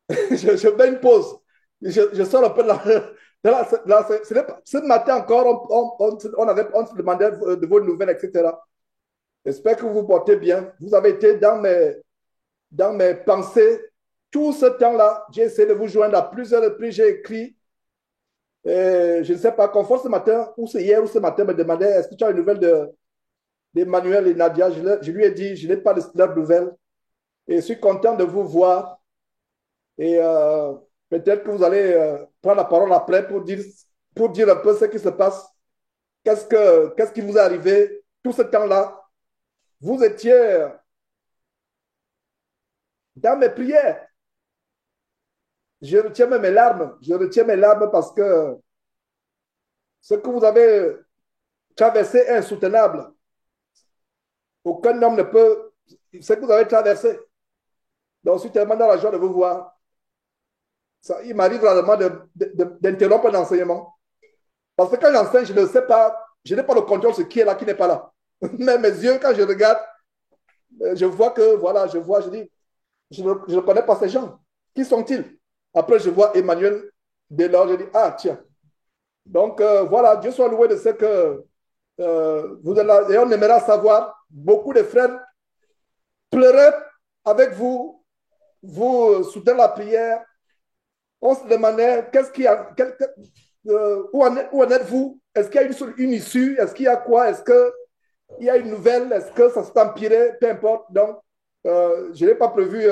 je fais une pause. Je sors un peu de ce matin encore, on se demandait de vos nouvelles, etc. J'espère que vous vous portez bien. Vous avez été dans mes pensées tout ce temps-là. J'ai essayé de vous joindre à plusieurs reprises. J'ai écrit. Je ne sais pas, Confort ce matin, ou c'est hier ou ce matin, me demandait est-ce que tu as une nouvelle d'Emmanuel et Nadia. Je lui ai dit, je n'ai pas de leurs nouvelles. Et je suis content de vous voir. Et peut-être que vous allez prendre la parole après pour dire un peu ce qui se passe. Qu'est-ce qui vous est arrivé tout ce temps-là? Vous étiez dans mes prières. Je retiens mes larmes. Je retiens mes larmes parce que ce que vous avez traversé est insoutenable. Aucun homme ne peut. Ce que vous avez traversé. Donc, je suis tellement dans la joie de vous voir. Ça, il m'arrive rarement d'interrompre l'enseignement. Parce que quand j'enseigne, je ne sais pas, je n'ai pas le contrôle sur qui est là, qui n'est pas là. Mais mes yeux, quand je regarde, je vois que, voilà, je dis, je ne connais pas ces gens. Qui sont-ils? Après, je vois Emmanuel Delors, je dis, ah, tiens. Donc, voilà, Dieu soit loué de ce que vous êtes là. Et on aimerait savoir, beaucoup de frères pleuraient avec vous, vous soutenez la prière. On se demandait, qu'est-ce qu'il y a, où en êtes-vous? Est-ce qu'il y a une issue? Est-ce qu'il y a quoi? Est-ce qu'il y a une nouvelle? Est-ce que ça s'est empiré? Peu importe. Donc, Je n'ai pas prévu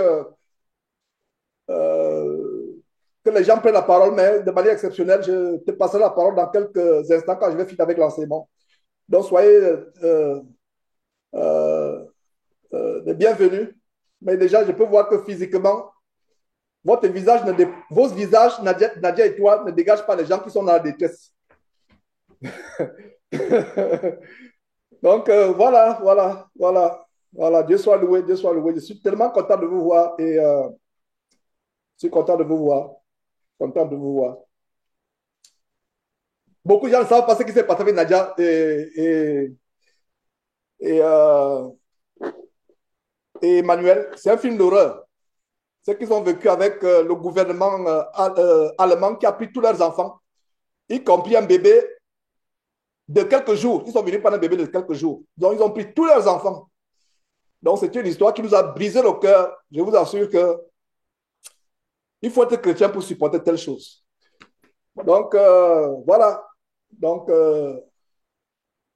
que les gens prennent la parole, mais de manière exceptionnelle, je te passerai la parole dans quelques instants quand je vais finir avec l'enseignement. Donc, soyez euh, les bienvenus. Mais déjà, je peux voir que physiquement, vos visages, Nadia et toi, ne dégagent pas les gens qui sont dans la détresse. Donc, voilà. Dieu soit loué, Dieu soit loué. Je suis tellement content de vous voir et je suis content de vous voir. Content de vous voir. Beaucoup de gens ne savent pas ce qui s'est passé avec Nadia et, euh, et Emmanuel. C'est un film d'horreur. Ce qu'ils ont vécu avec le gouvernement allemand qui a pris tous leurs enfants, y compris un bébé de quelques jours. Ils sont venus prendre un bébé de quelques jours. Donc, ils ont pris tous leurs enfants. Donc, c'est une histoire qui nous a brisé le cœur. Je vous assure que il faut être chrétien pour supporter telle chose. Donc, voilà. Donc,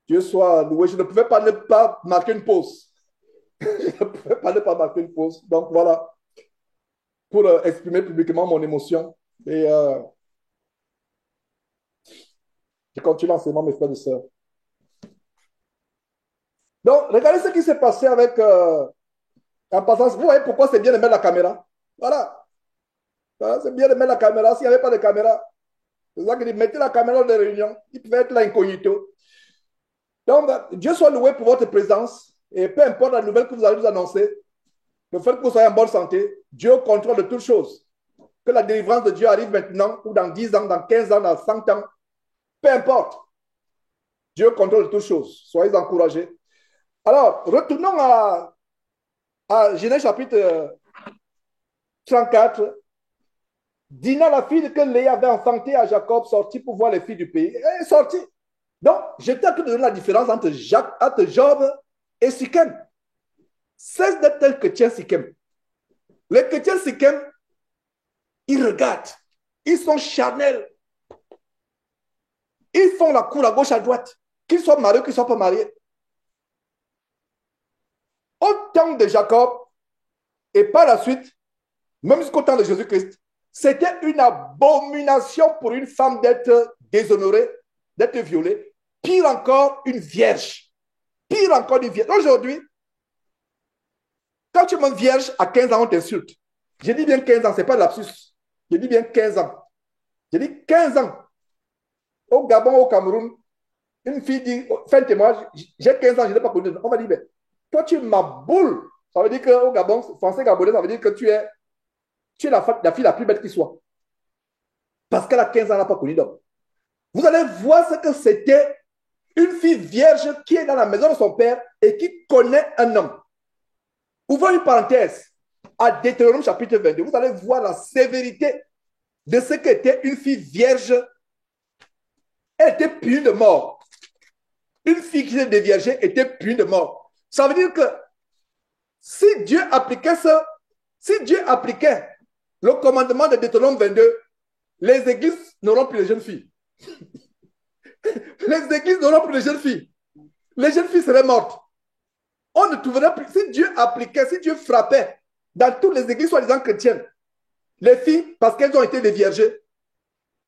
Dieu soit loué. Je ne pouvais pas ne pas marquer une pause. Je ne pouvais pas ne pas marquer une pause. Donc, voilà. Pour exprimer publiquement mon émotion. Et je continue l'enseignement, mes frères et sœurs. Donc, regardez ce qui s'est passé avec en passant. Vous voyez pourquoi c'est bien de mettre la caméra. Voilà. C'est bien de mettre la caméra. S'il n'y avait pas de caméra, c'est ça que dit, mettez la caméra de réunion. Il pouvait être là incognito. Donc, Dieu soit loué pour votre présence. Et peu importe la nouvelle que vous allez nous annoncer, le fait que vous soyez en bonne santé, Dieu contrôle de toutes choses. Que la délivrance de Dieu arrive maintenant, ou dans 10 ans, dans 15 ans, dans 100 ans, peu importe. Dieu contrôle de toutes choses. Soyez encouragés. Alors, retournons à Genèse chapitre 34. Dina, la fille que Léa avait enfantée à Jacob, sortit pour voir les filles du pays. Elle est sortie. Donc, j'étais en train de donner la différence entre Job et Sichem. Cesse d'être tel chrétien Sichem. Les chrétiens Sichem, ils regardent. Ils sont charnels. Ils font la cour à gauche, à droite. Qu'ils soient mariés, qu'ils ne soient pas mariés. Au temps de Jacob, et par la suite, même jusqu'au temps de Jésus-Christ, c'était une abomination pour une femme d'être déshonorée, d'être violée. Pire encore, une vierge. Pire encore, une vierge. Aujourd'hui, quand tu es une vierge, à 15 ans, on t'insulte. Je dis bien 15 ans, ce n'est pas lapsus. Je dis bien 15 ans. Je dis 15 ans. Au Gabon, au Cameroun, une fille dit, fais un témoignage, j'ai 15 ans, je n'ai pas connu. On va dire, ben, toi, tu es ma boule. Ça veut dire qu'au Gabon, français gabonais, ça veut dire que tu es la fille la plus belle qui soit. Parce qu'elle a 15 ans, elle n'a pas connu d'homme. Vous allez voir ce que c'était une fille vierge qui est dans la maison de son père et qui connaît un homme. Ouvrons une parenthèse à Deutéronome chapitre 22. Vous allez voir la sévérité de ce qu'était une fille vierge. Elle était punie de mort. Une fille qui était déviergée était punie de mort. Ça veut dire que si Dieu appliquait le commandement de Deutéronome 22, les églises n'auront plus de jeunes filles. Les églises n'auront plus de jeunes filles. Les jeunes filles seraient mortes. On ne trouverait plus. Si Dieu appliquait, si Dieu frappait dans toutes les églises soi-disant chrétiennes, les filles, parce qu'elles ont été déviergées,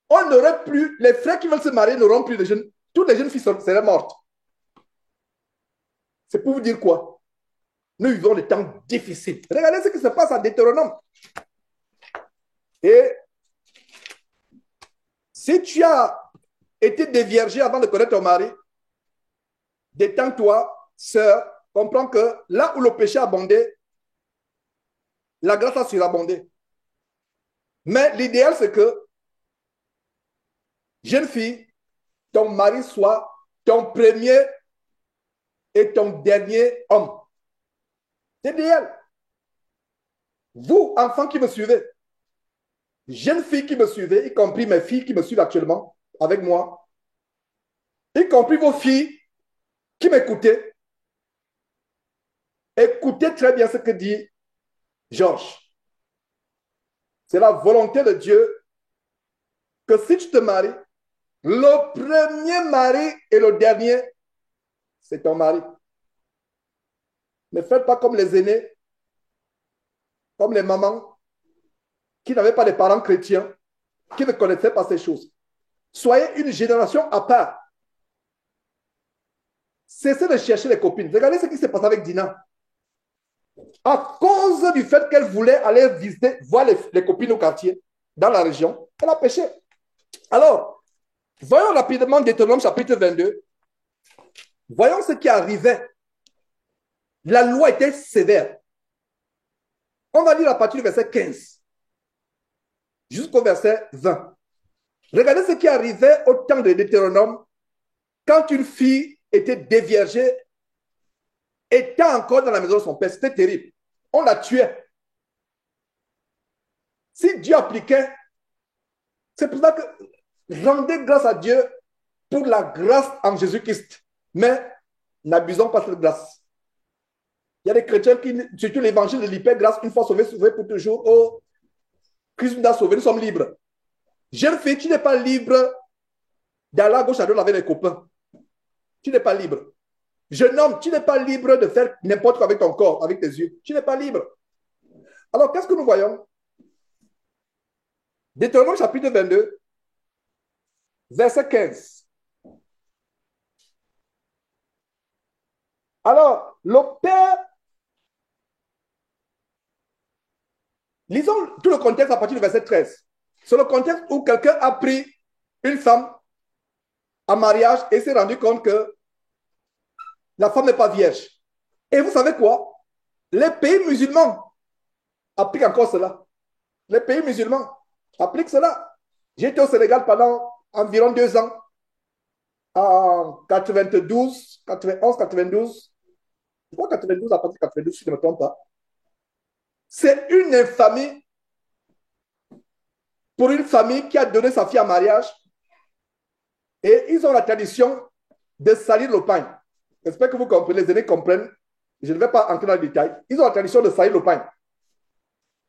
on n'aurait plus, les frères qui veulent se marier n'auront plus de jeunes. Toutes les jeunes filles seraient mortes. C'est pour vous dire quoi? Nous vivons des temps difficiles. Regardez ce qui se passe en Deutéronome. Et si tu as été déviergé avant de connaître ton mari, détends-toi, sœur, comprends que là où le péché a abondé, la grâce a surabondé. Mais l'idéal, c'est que, jeune fille, ton mari soit ton premier et ton dernier homme. C'est l'idéal. Vous, enfants qui me suivez, jeunes filles qui me suivez, y compris mes filles qui me suivent actuellement avec moi, y compris vos filles qui m'écoutez, écoutez très bien ce que dit Georges. C'est la volonté de Dieu que si tu te maries, le premier mari et le dernier, c'est ton mari. Ne faites pas comme les aînés comme les mamans qui n'avaient pas de parents chrétiens, qui ne connaissaient pas ces choses. Soyez une génération à part. Cessez de chercher les copines. Regardez ce qui s'est passé avec Dina. À cause du fait qu'elle voulait aller visiter, voir les copines au quartier, dans la région, elle a péché. Alors, voyons rapidement Deutéronome chapitre 22. Voyons ce qui arrivait. La loi était sévère. On va lire à partir du verset 15 jusqu'au verset 20. Regardez ce qui arrivait au temps de Deutéronome quand une fille était déviergée, étant encore dans la maison de son père. C'était terrible. On la tuait. Si Dieu appliquait, c'est pour ça que rendez grâce à Dieu pour la grâce en Jésus-Christ. Mais n'abusons pas de cette grâce. Il y a des chrétiens qui, surtout l'évangile de l'hyper-grâce, une fois sauvé, sauvé pour toujours. Oh, Christ nous a sauvés, nous sommes libres. Jeune fille, tu n'es pas libre d'aller à gauche à droite avec les copains. Tu n'es pas libre. Jeune homme, tu n'es pas libre de faire n'importe quoi avec ton corps, avec tes yeux. Tu n'es pas libre. Alors, qu'est-ce que nous voyons? Deutéronome chapitre 22, verset 15. Alors, le père, lisons tout le contexte à partir du verset 13. C'est le contexte où quelqu'un a pris une femme en mariage et s'est rendu compte que la femme n'est pas vierge. Et vous savez quoi? Les pays musulmans appliquent encore cela. Les pays musulmans appliquent cela. J'ai été au Sénégal pendant environ 2 ans, en 92, 91, 92. Je crois 92 à partir de 92, si je ne me trompe pas. C'est une infamie pour une famille qui a donné sa fille en mariage et ils ont la tradition de salir le pain. J'espère que vous comprenez, les aînés comprennent. Je ne vais pas entrer dans le détail. Ils ont la tradition de salir le pain.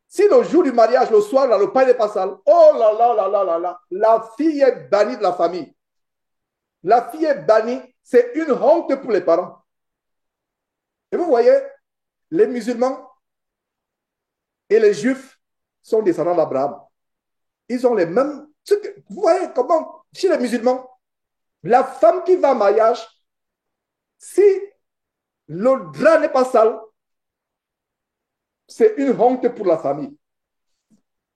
Si le jour du mariage, le soir, là, le pain n'est pas sale, oh là là là là là là, la fille est bannie de la famille. La fille est bannie. C'est une honte pour les parents. Et vous voyez, les musulmans et les juifs sont descendants d'Abraham. Ils ont les mêmes... Vous voyez comment, chez les musulmans, la femme qui va en mariage, si le drap n'est pas sale, c'est une honte pour la famille.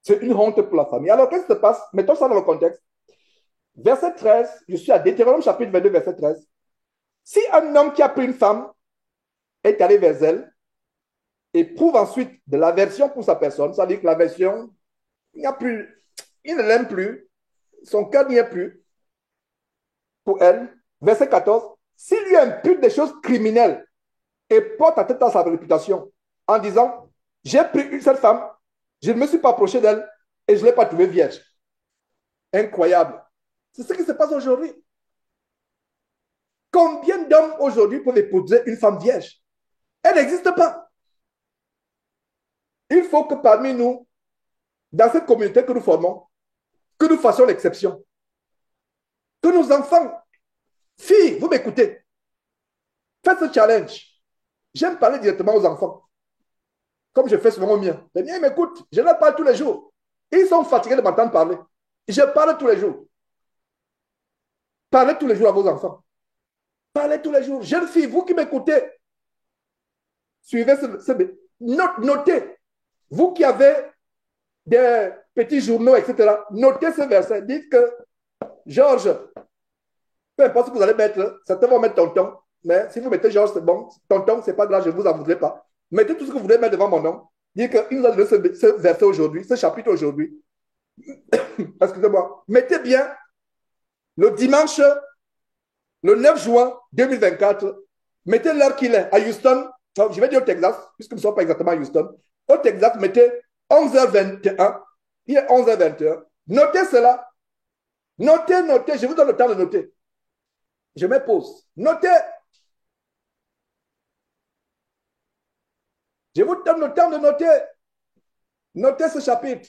C'est une honte pour la famille. Alors, qu'est-ce qui se passe? Mettons ça dans le contexte. Verset 13, je suis à Deutéronome chapitre 22, verset 13. Si un homme qui a pris une femme est allé vers elle, éprouve ensuite de l'aversion pour sa personne, c'est-à-dire que l'aversion, il ne l'aime plus, son cœur n'y est plus pour elle. Verset 14, s'il lui impute des choses criminelles et porte atteinte à sa réputation en disant, j'ai pris cette femme, je ne me suis pas approché d'elle et je ne l'ai pas trouvée vierge. Incroyable. C'est ce qui se passe aujourd'hui. Combien d'hommes aujourd'hui peuvent épouser une femme vierge? Elle n'existe pas. Il faut que parmi nous, dans cette communauté que nous formons, que nous fassions l'exception. Que nos enfants, filles, vous m'écoutez, faites ce challenge. J'aime parler directement aux enfants, comme je fais souvent aux miens. Les miens m'écoutent, je leur parle tous les jours. Ils sont fatigués de m'entendre parler. Je parle tous les jours. Parlez tous les jours à vos enfants. Parlez tous les jours. Jeunes filles, vous qui m'écoutez, suivez notez. Vous qui avez des petits journaux, etc., notez ce verset. Dites que, Georges, peu importe ce que vous allez mettre, certains vont mettre tonton, mais si vous mettez Georges, c'est bon. Tonton, c'est pas grave, je ne vous en voudrais pas. Mettez tout ce que vous voulez mettre devant mon nom. Dites qu'il nous a donné ce verset aujourd'hui, ce chapitre aujourd'hui. Excusez-moi. Mettez bien le dimanche, le 9 juin 2024. Mettez l'heure qu'il est à Houston. Je vais dire au Texas, puisque nous ne sommes pas exactement à Houston. Au Texas, mettez 11h21. Il est 11h21. Notez cela. Notez, notez. Je vous donne le temps de noter. Je me pose. Notez. Je vous donne le temps de noter. Notez ce chapitre.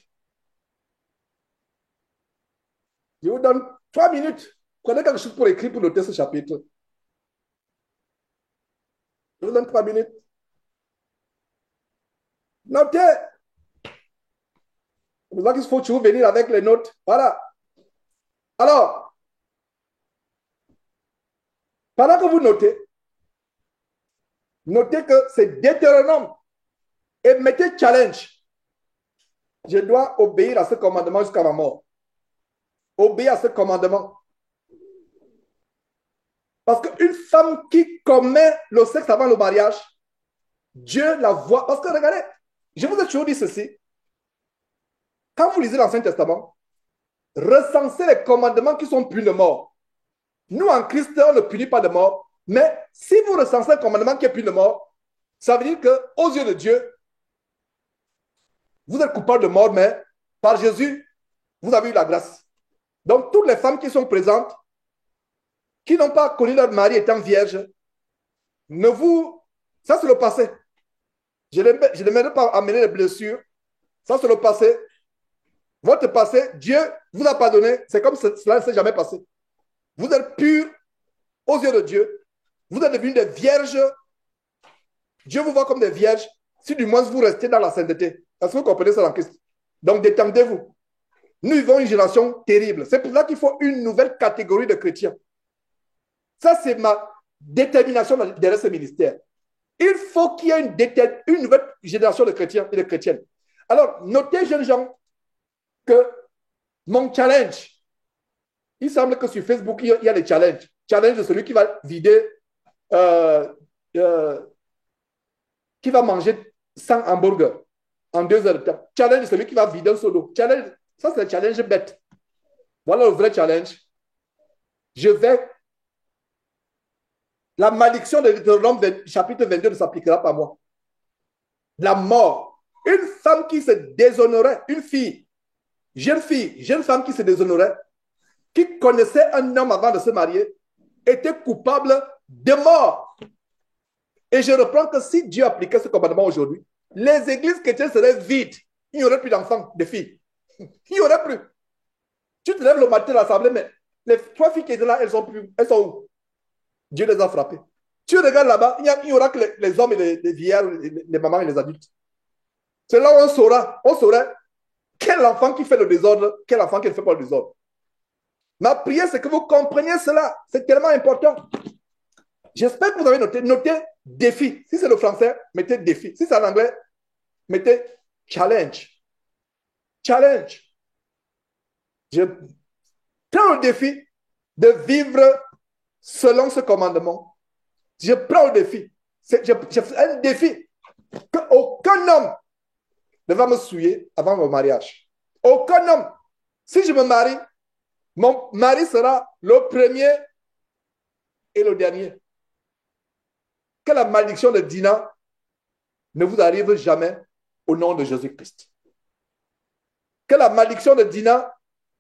Je vous donne 3 minutes. Prenez quelque chose pour écrire, pour noter ce chapitre. Je vous donne 3 minutes. Notez. C'est pour ça qu'il faut toujours venir avec les notes. Voilà. Alors, pendant que vous notez, notez que c'est Deutéronome et mettez challenge. Je dois obéir à ce commandement jusqu'à ma mort. Obéir à ce commandement. Parce qu'une femme qui commet le sexe avant le mariage, Dieu la voit. Parce que regardez, je vous ai toujours dit ceci. Quand vous lisez l'Ancien Testament, recensez les commandements qui sont punis de mort. Nous, en Christ, on ne punit pas de mort. Mais si vous recensez un commandement qui est puni de mort, ça veut dire qu'aux yeux de Dieu, vous êtes coupable de mort, mais par Jésus, vous avez eu la grâce. Donc, toutes les femmes qui sont présentes, qui n'ont pas connu leur mari étant vierge, ne vous... Ça, c'est le passé. Je ne m'aide pas à amener les blessures. Ça, c'est le passé. Votre passé, Dieu vous a pardonné. C'est comme si cela ne s'est jamais passé. Vous êtes purs aux yeux de Dieu. Vous êtes devenus des vierges. Dieu vous voit comme des vierges. Si du moins vous restez dans la sainteté. Est-ce que vous comprenez ça en Christ? Donc, détendez-vous. Nous vivons une génération terrible. C'est pour ça qu'il faut une nouvelle catégorie de chrétiens. Ça, c'est ma détermination derrière ce ministère. Il faut qu'il y ait une nouvelle génération de chrétiens et de chrétiennes. Alors, notez, jeunes gens, que mon challenge, il semble que sur Facebook, il y a des challenges. Challenge de celui qui va vider, euh, euh, qui va manger 100 hamburgers en 2 heures de temps. Challenge de celui qui va vider un solo. Challenge, ça, c'est le challenge bête. Voilà le vrai challenge. Je vais. La malédiction de Deutéronome chapitre 22 ne s'appliquera pas à moi. La mort. Une femme qui se déshonorait, une fille, jeune femme qui se déshonorait, qui connaissait un homme avant de se marier, était coupable de mort. Et je reprends que si Dieu appliquait ce commandement aujourd'hui, les églises chrétiennes seraient vides. Il n'y aurait plus d'enfants, de filles. Il n'y aurait plus. Tu te lèves le matin à l'assemblée, mais les 3 filles qui étaient là, elles sont où? Dieu les a frappées. Tu regardes là-bas, il n'y aura que les hommes et les vieillards, les mamans et les adultes. C'est là où on saurait quel enfant qui fait le désordre, quel enfant qui ne fait pas le désordre. Ma prière, c'est que vous compreniez cela. C'est tellement important. J'espère que vous avez noté. Notez défi. Si c'est le français, mettez défi. Si c'est en anglais, mettez challenge. Challenge. Je prends le défi de vivre selon ce commandement. Je prends le défi. C'est un défi qu'aucun homme ne va me souiller avant mon mariage. Aucun homme. Si je me marie, mon mari sera le premier et le dernier. Que la malédiction de Dina ne vous arrive jamais au nom de Jésus-Christ. Que la malédiction de Dina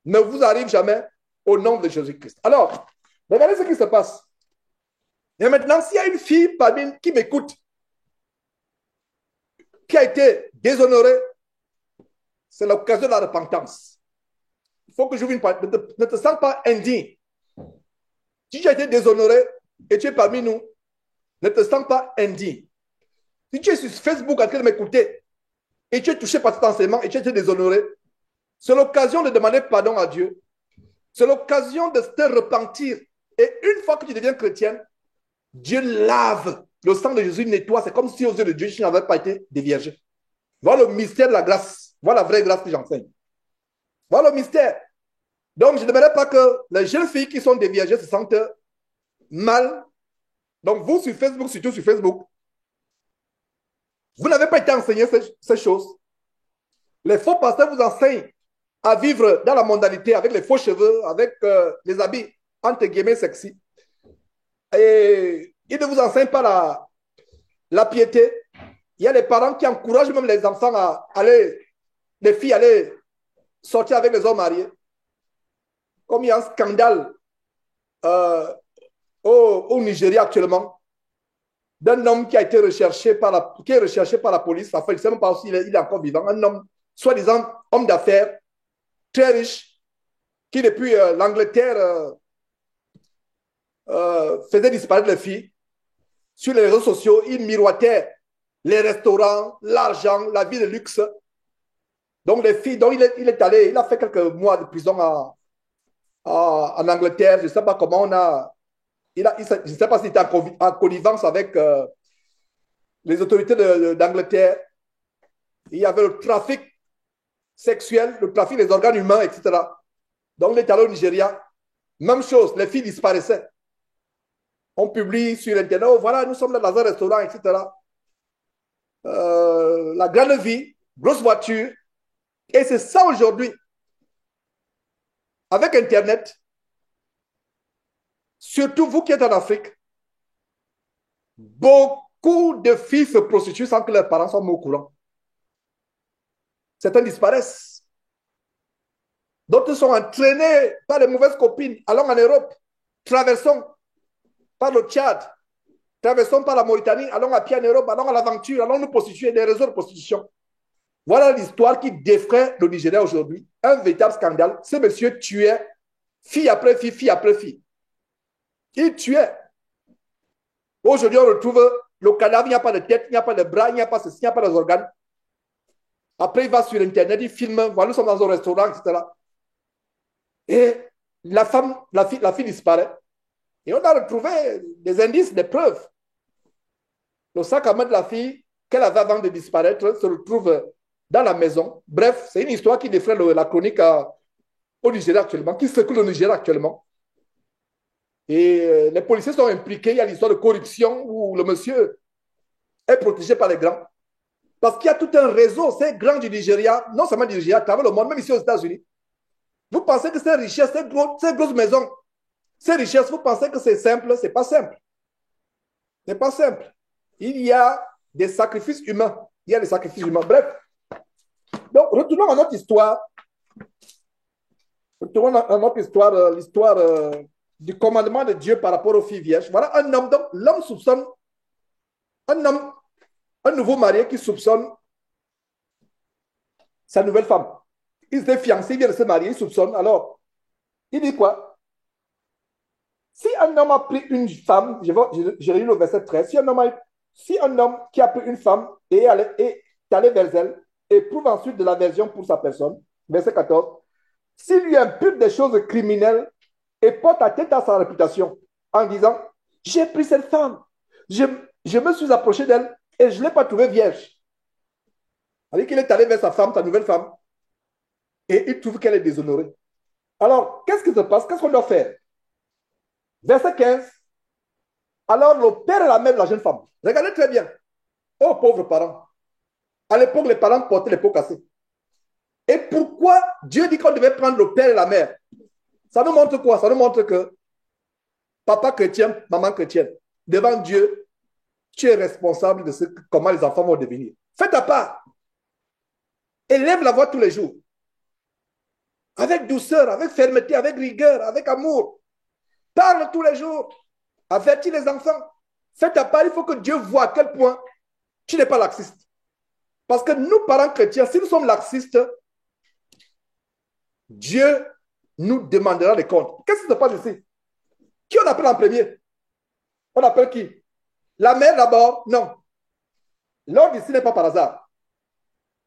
ne vous arrive jamais au nom de Jésus-Christ. Alors, regardez ce qui se passe. Et maintenant, s'il y a une fille parmi qui m'écoute, qui a été déshonorée, c'est l'occasion de la repentance. Il faut que j'ouvre une porte. Ne te sens pas indigne. Si tu as été déshonoré et tu es parmi nous, ne te sens pas indigne. Si tu es sur Facebook en train de m'écouter et tu es touché par cet enseignement et tu as été déshonoré, c'est l'occasion de demander pardon à Dieu. C'est l'occasion de te repentir. Et une fois que tu deviens chrétienne, Dieu lave. Le sang de Jésus nettoie. C'est comme si aux yeux de Dieu, tu n'avais pas été déviergé. Voilà le mystère de la grâce. Voilà la vraie grâce que j'enseigne. Voilà le mystère. Donc, je ne demanderai pas que les jeunes filles qui sont déviergées se sentent mal. Donc, vous, sur Facebook, surtout sur Facebook, vous n'avez pas été enseigné ces choses. Les faux pasteurs vous enseignent à vivre dans la mondanité avec les faux cheveux, avec les habits, entre guillemets, sexy. Et ils ne vous enseignent pas la piété. Il y a des parents qui encouragent même les enfants à aller, les filles à aller sortir avec les hommes mariés. Comme il y a un scandale au Nigeria actuellement, d'un homme qui a été recherché par la police. Enfin, je ne sais même pas s'il est encore vivant. Un homme, soi-disant homme d'affaires, très riche, qui depuis l'Angleterre faisait disparaître les filles. Sur les réseaux sociaux, il miroitait les restaurants, l'argent, la vie de luxe. Donc, les filles, donc il est allé, il a fait quelques mois de prison en Angleterre. Je ne sais pas comment on a. Je ne sais pas s'il était en connivence avec les autorités d'Angleterre. Il y avait le trafic sexuel, le trafic des organes humains, etc. Donc, il est allé au Nigeria. Même chose, les filles disparaissaient. On publie sur Internet, oh, voilà, nous sommes dans un restaurant, etc. La grande vie, grosse voiture. Et c'est ça aujourd'hui. Avec Internet, surtout vous qui êtes en Afrique, beaucoup de filles se prostituent sans que leurs parents soient au courant. Certains disparaissent. D'autres sont entraînés par les mauvaises copines. Allons en Europe, traversons par le Tchad, traversons par la Mauritanie, allons à pied en Europe, allons à l'aventure, allons nous prostituer, des réseaux de prostitution. Voilà l'histoire qui défraie le Nigeria aujourd'hui. Un véritable scandale. Ce monsieur tuait fille après fille, fille après fille. Il tuait. Aujourd'hui, on retrouve le cadavre, il n'y a pas de tête, il n'y a pas de bras, il n'y a pas ceci, il n'y a pas d'organes. Après, il va sur Internet, il filme, voilà, nous sommes dans un restaurant, etc. Et la fille disparaît. Et on a retrouvé des indices, des preuves. Le sac à main de la fille, qu'elle avait avant de disparaître, se retrouve dans la maison. Bref, c'est une histoire qui défraie la chronique au Nigeria actuellement, qui secoue le Nigeria actuellement. Et les policiers sont impliqués. Il y a l'histoire de corruption où le monsieur est protégé par les grands. Parce qu'il y a tout un réseau, ces grands du Nigeria, non seulement du Nigeria, à travers le monde, même ici aux États-Unis. Vous pensez que ces richesses, ces grosses maisons, ces richesses, vous pensez que c'est simple? Ce n'est pas simple. Ce n'est pas simple. Il y a des sacrifices humains. Il y a des sacrifices humains. Bref. Donc, retournons à notre histoire. Retournons à notre histoire, l'histoire du commandement de Dieu par rapport aux filles vierges. Voilà un homme. Donc, l'homme soupçonne un homme, un nouveau marié qui soupçonne sa nouvelle femme. Il s'est fiancé, il vient de se marier, il soupçonne. Alors, il dit quoi? Si un homme a pris une femme, je lis le verset 13, si un homme qui a pris une femme et est allé vers elle, éprouve ensuite de l'aversion pour sa personne, verset 14, s'il lui impute des choses criminelles et porte atteinte à sa réputation en disant, j'ai pris cette femme, je me suis approché d'elle et je ne l'ai pas trouvée vierge. C'est-à-dire qu'il est allé vers sa femme, sa nouvelle femme, et il trouve qu'elle est déshonorée. Alors, qu'est-ce qui se passe? Qu'est-ce qu'on doit faire? Verset 15. Alors, le père et la mère de la jeune femme, regardez très bien. Oh, pauvres parents. À l'époque, les parents portaient les pots cassés. Et pourquoi Dieu dit qu'on devait prendre le père et la mère? Ça nous montre quoi? Ça nous montre que papa chrétien, maman chrétienne, devant Dieu, tu es responsable de comment les enfants vont devenir. Fais ta part. Élève la voix tous les jours. Avec douceur, avec fermeté, avec rigueur, avec amour. Parle tous les jours. Avertis les enfants. Fais ta part. Il faut que Dieu voie à quel point tu n'es pas laxiste. Parce que nous, parents chrétiens, si nous sommes laxistes, Dieu nous demandera des comptes. Qu'est-ce qui se passe ici? Qui on appelle en premier? On appelle qui? La mère d'abord? Non. L'ordre ici n'est pas par hasard.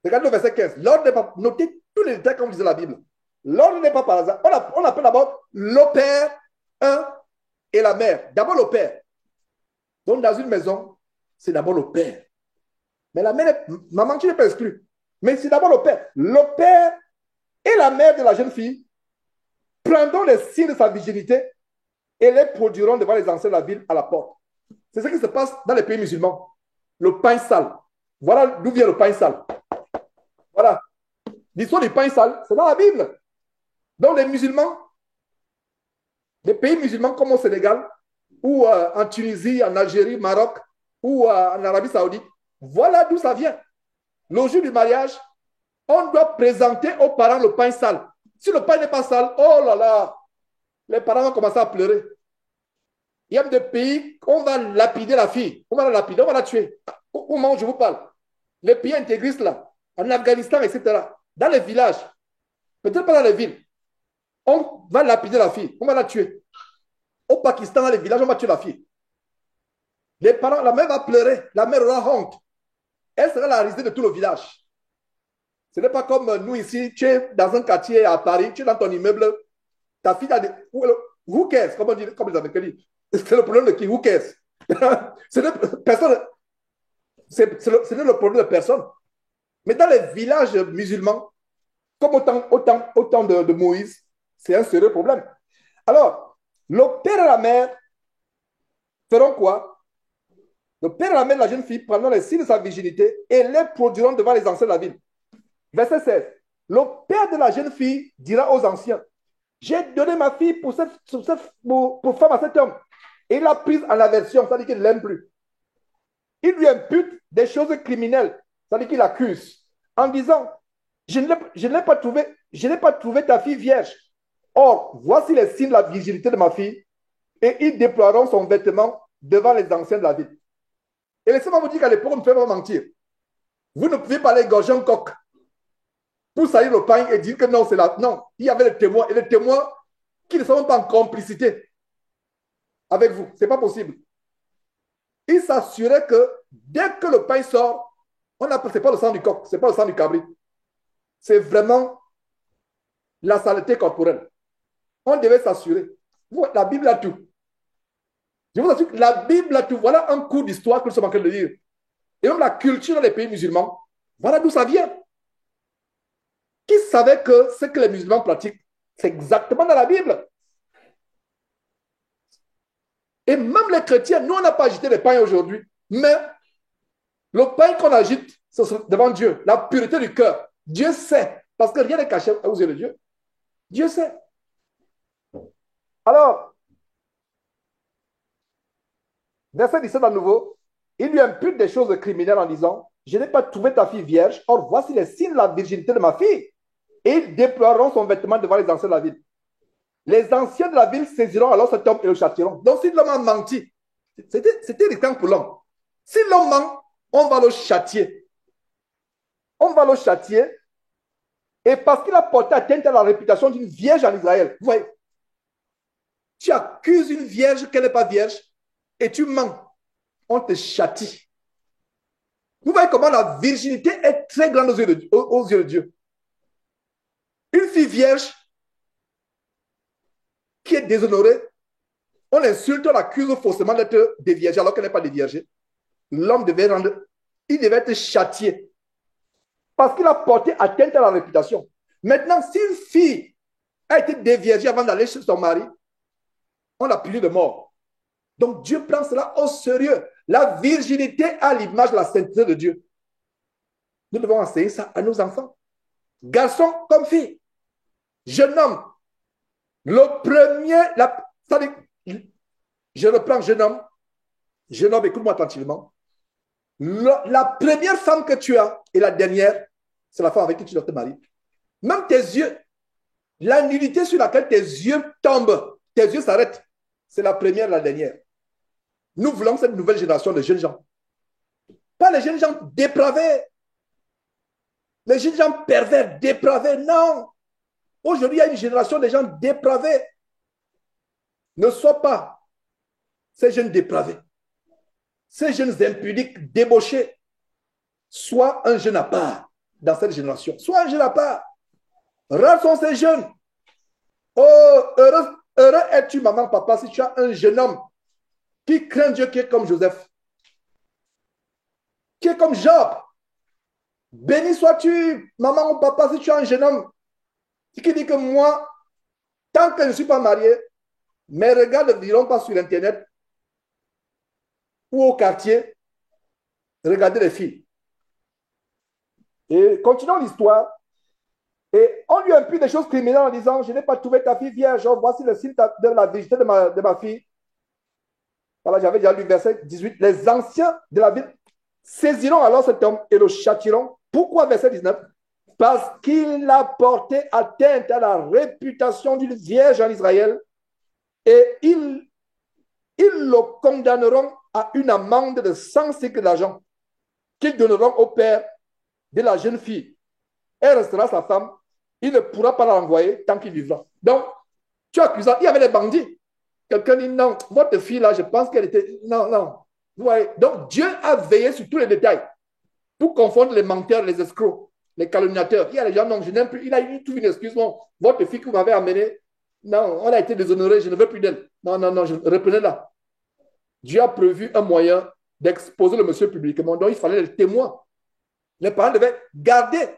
Regardez le verset 15. L'ordre n'est pas... Notez tous les détails comme disait la Bible. L'ordre n'est pas par hasard. On appelle d'abord le père, et la mère. D'abord le père. Donc dans une maison, c'est d'abord le père. Mais la mère, maman, tu n'es pas exclu. Mais c'est d'abord le père. Le père et la mère de la jeune fille prendront les signes de sa virginité et les produiront devant les anciens de la ville à la porte. C'est ce qui se passe dans les pays musulmans. Le pain sale. Voilà d'où vient le pain sale. Voilà. L'histoire du pain sale, c'est dans la Bible. Donc les musulmans, les pays musulmans comme au Sénégal, ou en Tunisie, en Algérie, Maroc, ou en Arabie Saoudite, voilà d'où ça vient. Le jour du mariage, on doit présenter aux parents le pain sale. Si le pain n'est pas sale, oh là là, les parents vont commencer à pleurer. Il y a des pays où on va lapider la fille. On va la lapider, on va la tuer. Au moment où je vous parle. Les pays intégristes là, en Afghanistan, etc. Dans les villages, peut-être pas dans les villes, on va lapider la fille, on va la tuer. Au Pakistan, dans les villages, on va tuer la fille. Les parents, la mère va pleurer, la mère aura honte. Elle sera la risée de tout le village. Ce n'est pas comme nous ici, tu es dans un quartier à Paris, tu es dans ton immeuble, ta fille a des... Who cares? Comme on dit, comme les Américains disent. C'est le problème de qui? Who cares? Personne, ce n'est le problème de personne. Mais dans les villages musulmans, comme autant de Moïse, c'est un sérieux problème. Alors, le père et la mère feront quoi? Le père et la mère de la jeune fille prendront les signes de sa virginité et les produiront devant les anciens de la ville. Verset 16. Le père de la jeune fille dira aux anciens, j'ai donné ma fille pour femme à cet homme. Et il l'a prise en aversion, c'est-à-dire qu'il ne l'aime plus. Il lui impute des choses criminelles, c'est-à-dire qu'il l'accuse, en disant, je n'ai pas trouvé ta fille vierge. Or, voici les signes de la virginité de ma fille, et ils déploieront son vêtement devant les anciens de la ville. Et laissez-moi vous dire qu'à l'époque, on ne peut pas mentir. Vous ne pouvez pas aller égorger un coq pour salir le pain et dire que non, c'est là. Non, il y avait les témoins, et les témoins qui ne sont pas en complicité avec vous. Ce n'est pas possible. Il s'assurait que dès que le pain sort, ce n'est pas le sang du coq, ce n'est pas le sang du cabri. C'est vraiment la saleté corporelle. On devait s'assurer. La Bible a tout. Je vous assure que la Bible a tout. Voilà un cours d'histoire que nous sommes en train de lire. Et même la culture dans les pays musulmans, voilà d'où ça vient. Qui savait que ce que les musulmans pratiquent, c'est exactement dans la Bible? Et même les chrétiens, nous, on n'a pas agité les pains aujourd'hui, mais le pain qu'on agite, c'est devant Dieu, la pureté du cœur. Dieu sait, parce que rien n'est caché aux yeux de Dieu. Dieu sait. Alors, verset 17 à nouveau, il lui impute des choses criminelles en disant, je n'ai pas trouvé ta fille vierge, or voici les signes de la virginité de ma fille. Et ils déploieront son vêtement devant les anciens de la ville. Les anciens de la ville saisiront alors cet homme et le châtieront. Donc, si l'homme a menti, c'était risquant pour l'homme. Si l'homme ment, on va le châtier. On va le châtier. Et parce qu'il a porté atteinte à la réputation d'une vierge en Israël. Vous voyez, tu accuses une vierge qu'elle n'est pas vierge et tu mens. On te châtie. Vous voyez comment la virginité est très grande aux yeux de Dieu. Une fille vierge qui est déshonorée, on l'insulte, on l'accuse faussement d'être déviergée alors qu'elle n'est pas déviergée. L'homme il devait être châtié parce qu'il a porté atteinte à la réputation. Maintenant, si une fille a été déviergée avant d'aller chez son mari, on l'a puni de mort. Donc Dieu prend cela au sérieux. La virginité a l'image de la sainteté de Dieu. Nous devons enseigner ça à nos enfants. Garçons comme filles. Jeune homme. Le premier, je reprends jeune homme. Jeune homme, écoute-moi attentivement. La première femme que tu as et la dernière, c'est la femme avec qui tu dois te marier. Même tes yeux, la nudité sur laquelle tes yeux tombent, tes yeux s'arrêtent, c'est la première et la dernière. Nous voulons cette nouvelle génération de jeunes gens. Pas les jeunes gens dépravés, les jeunes gens pervers, dépravés, non. Aujourd'hui, il y a une génération de gens dépravés. Ne sois pas ces jeunes dépravés, ces jeunes impudiques, débauchés. Sois un jeune à part dans cette génération. Sois un jeune à part. Rares sont ces jeunes. Oh, heureux es-tu, maman, papa, si tu as un jeune homme qui craint Dieu, qui est comme Joseph, qui est comme Job. Béni sois-tu, maman ou papa, si tu as un jeune homme qui dit que moi, tant que je ne suis pas marié, mes regards ne diront pas sur Internet ou au quartier, regardez les filles. Et continuons l'histoire. Et on lui impute des choses criminelles en disant, je n'ai pas trouvé ta fille vierge, voici le signe de la virginité de ma fille. Voilà, j'avais déjà lu verset 18. Les anciens de la ville saisiront alors cet homme et le châtiront. Pourquoi verset 19? Parce qu'il a porté atteinte à la réputation d'une vierge en Israël et ils le condamneront à une amende de 100 cycles d'argent qu'ils donneront au père de la jeune fille. Elle restera sa femme. Il ne pourra pas la renvoyer tant qu'il vivra. Donc, tu accuses, il y avait des bandits. Quelqu'un dit non, votre fille là, je pense qu'elle était. Non, non. Vous voyez? Donc, Dieu a veillé sur tous les détails pour confondre les menteurs, les escrocs, les calomniateurs. Il y a les gens, non, je n'aime plus. Il a eu toute une excuse. Bon, votre fille que vous m'avez amenée, non, on a été déshonoré, je ne veux plus d'elle. Non, non, non, reprenez-la. Dieu a prévu un moyen d'exposer le monsieur publiquement. Donc, il fallait le témoin. Les parents devaient garder.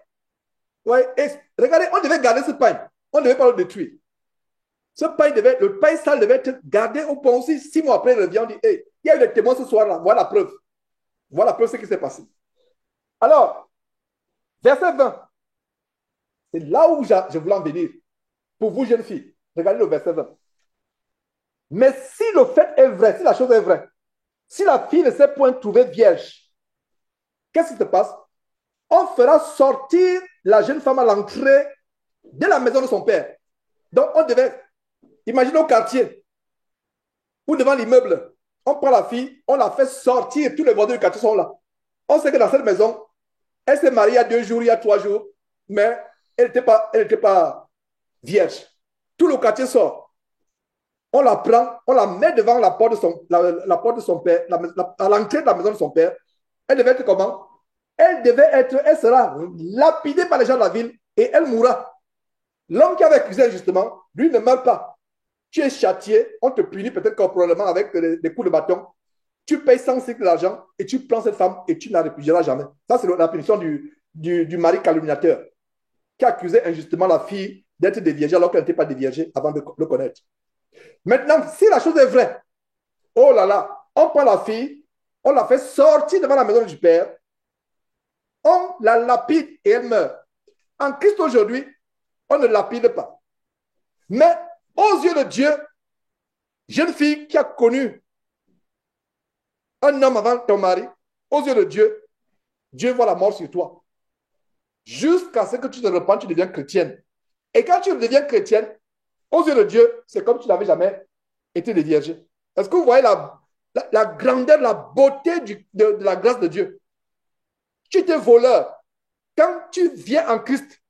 Ouais, regardez, on devait garder ce pain. On ne devait pas le détruire. Le pain sale devait être gardé au pont aussi. 6 mois après, il revient, on dit, hey, il y a eu des témoins ce soir-là. Voilà la preuve. Voilà la preuve de ce qui s'est passé. Alors, verset 20. C'est là où je voulais en venir. Pour vous, jeunes filles, regardez le verset 20. Mais si le fait est vrai, si la chose est vraie, si la fille ne s'est point trouvée vierge, qu'est-ce qui se passe? On fera sortir la jeune femme à l'entrée de la maison de son père. Donc, on devait, imaginez au quartier, ou devant l'immeuble, on prend la fille, on la fait sortir, tous les voisins du quartier sont là. On sait que dans cette maison, elle s'est mariée il y a 2 jours, il y a 3 jours, mais elle n'était pas vierge. Tout le quartier sort. On la prend, on la met devant la porte de son père, à l'entrée de la maison de son père. Elle devait être comment? Elle sera lapidée par les gens de la ville et elle mourra. L'homme qui avait accusé injustement, lui ne meurt pas. Tu es châtié, on te punit peut-être probablement avec des coups de bâton. Tu payes 100 cycles d'argent et tu prends cette femme et tu ne la répugieras jamais. Ça, c'est la punition du mari calomniateur qui accusait injustement la fille d'être déviergée alors qu'elle n'était pas déviergée avant de le connaître. Maintenant, si la chose est vraie, oh là là, on prend la fille, on la fait sortir devant la maison du père, on la lapide et elle meurt. En Christ aujourd'hui, on ne lapide pas. Mais aux yeux de Dieu, jeune fille qui a connu un homme avant ton mari, aux yeux de Dieu, Dieu voit la mort sur toi. Jusqu'à ce que tu te repentes, tu deviens chrétienne. Et quand tu deviens chrétienne, aux yeux de Dieu, c'est comme si tu n'avais jamais été déviergée. Est-ce que vous voyez la grandeur, la beauté de la grâce de Dieu? Tu étais voleur. Quand tu viens en Christ,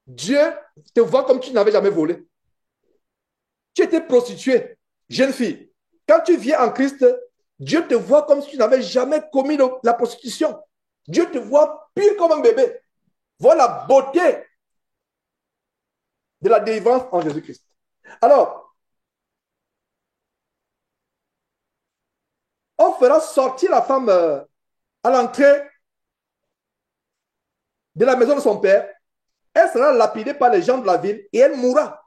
Dieu te voit comme tu n'avais jamais volé. Tu étais prostituée, jeune fille. Quand tu viens en Christ, Dieu te voit comme si tu n'avais jamais commis la prostitution. Dieu te voit pur comme un bébé. Voilà la beauté de la délivrance en Jésus-Christ. Alors, on fera sortir la femme à l'entrée de la maison de son père. Elle sera lapidée par les gens de la ville et elle mourra.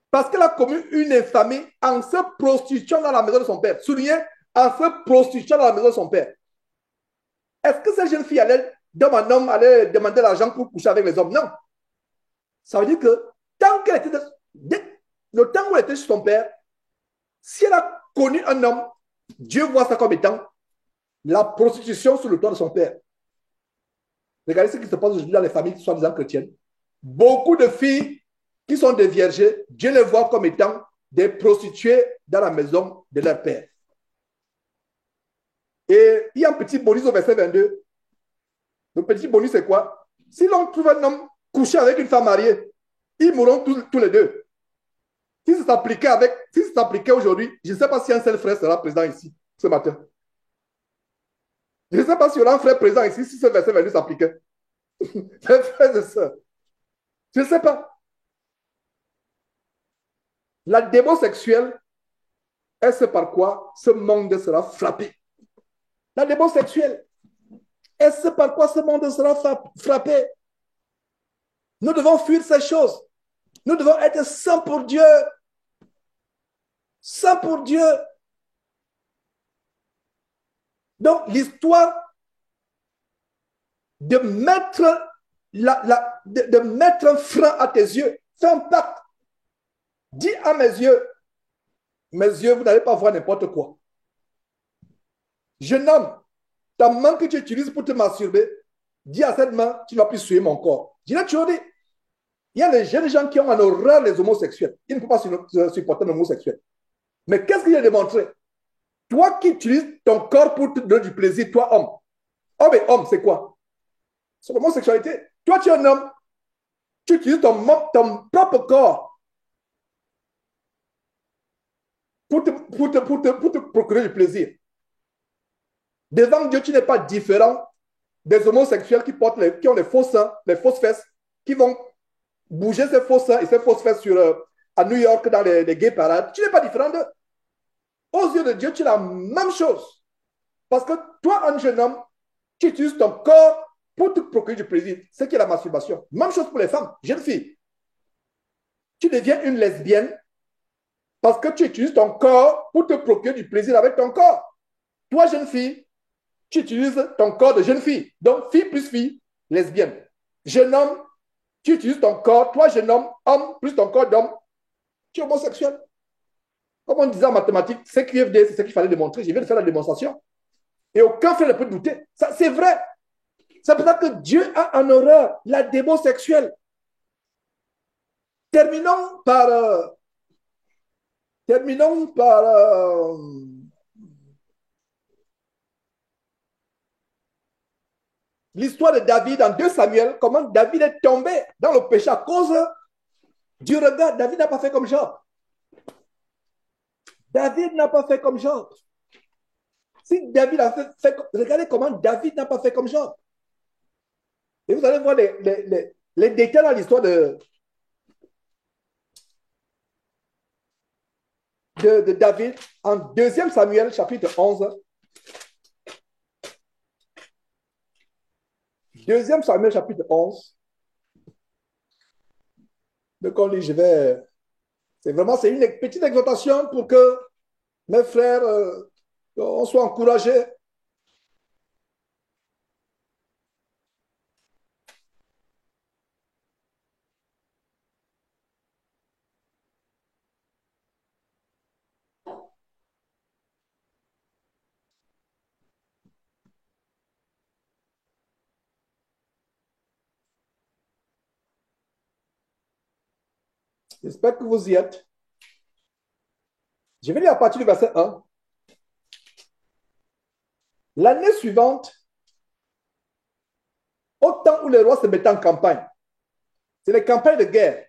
Parce qu'elle a commis une infamie en se prostituant dans la maison de son père. Soulignez, en se prostituant dans la maison de son père. Est-ce que cette jeune fille allait, comme un homme, allait demander l'argent pour coucher avec les hommes? Non. Ça veut dire que tant qu'elle était, le temps où elle était chez son père, si elle a connu un homme, Dieu voit ça comme étant la prostitution sur le toit de son père. Regardez ce qui se passe aujourd'hui dans les familles soi-disant chrétiennes. Beaucoup de filles qui sont des vierges, Dieu les voit comme étant des prostituées dans la maison de leur père. Et il y a un petit bonus au verset 22. Le petit bonus, c'est quoi? Si l'on trouve un homme couché avec une femme mariée, ils mourront tous les deux. Si ça s'appliquait aujourd'hui, je ne sais pas si un seul frère sera présent ici ce matin. Je ne sais pas s'il y aura un frère présent ici si ce verset 22 s'appliquait. Mes frères et sœurs, je ne sais pas. La démon sexuelle est ce par quoi ce monde sera frappé. La démon sexuelle est ce par quoi ce monde sera frappé. Nous devons fuir ces choses. Nous devons être saints pour Dieu. Saints pour Dieu. Donc, l'histoire de mettre, de mettre un frein à tes yeux, fais un pacte. Dis à mes yeux, vous n'allez pas voir n'importe quoi. Jeune homme, ta main que tu utilises pour te masturber, dis à cette main, tu ne vas plus suer mon corps. Je l'ai toujours dit. Il y a des jeunes gens qui ont en horreur les homosexuels. Ils ne peuvent pas supporter un homosexuel. Mais qu'est-ce qu'il a démontré? Toi qui utilises ton corps pour te donner du plaisir, toi homme. Homme et homme, c'est quoi? C'est l'homosexualité. Toi, tu es un homme. Tu utilises ton propre corps pour te procurer du plaisir. Devant Dieu, tu n'es pas différent des homosexuels qui portent qui ont les faux seins, les fausses fesses, qui vont bouger ces faux seins et ces fausses fesses à New York dans les gay parades. Tu n'es pas différent d'eux. Aux yeux de Dieu, tu es la même chose. Parce que toi, un jeune homme, tu utilises ton corps pour te procurer du plaisir. Ce qui est la masturbation. Même chose pour les femmes, jeunes filles. Tu deviens une lesbienne parce que tu utilises ton corps pour te procurer du plaisir avec ton corps. Toi, jeune fille, tu utilises ton corps de jeune fille. Donc, fille plus fille, lesbienne. Jeune homme, tu utilises ton corps, toi, jeune homme, homme plus ton corps d'homme, tu es homosexuel. Comme on disait en mathématiques, CQFD, c'est ce qu'il fallait démontrer. Je viens de faire la démonstration. Et aucun frère ne peut douter. C'est vrai. C'est pour ça que Dieu a en horreur la démon sexuelle. Terminons par l'histoire de David en 2 Samuel, comment David est tombé dans le péché à cause du regard. David n'a pas fait comme Job. David n'a pas fait comme Job. Si David a fait regardez comment David n'a pas fait comme Job. Et vous allez voir les détails dans l'histoire de David en 2 Samuel, chapitre 11. 2 Samuel, chapitre 11. Donc, on lit, c'est une petite exhortation pour que mes frères, on soit encouragés. J'espère que vous y êtes. Je vais lire à partir du verset 1. L'année suivante, au temps où les rois se mettaient en campagne, c'est les campagnes de guerre.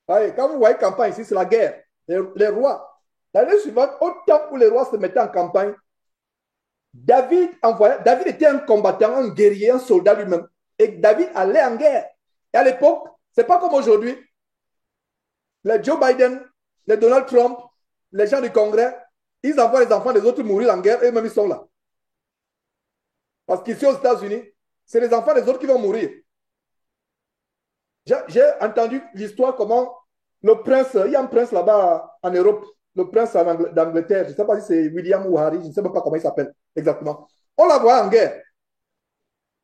Quand vous voyez campagne ici, c'est la guerre. Les rois. L'année suivante, au temps où les rois se mettaient en campagne, David était un combattant, un guerrier, un soldat lui-même. Et David allait en guerre. Et à l'époque, ce n'est pas comme aujourd'hui. Les Joe Biden, les Donald Trump, les gens du Congrès, ils envoient les enfants des autres mourir en guerre et eux-mêmes ils sont là. Parce qu'ici aux États-Unis, c'est les enfants des autres qui vont mourir. J'ai entendu l'histoire comment le prince, il y a un prince là-bas en Europe, le prince d'Angleterre, je ne sais pas si c'est William ou Harry, je ne sais même pas comment il s'appelle exactement. On l'envoie en guerre.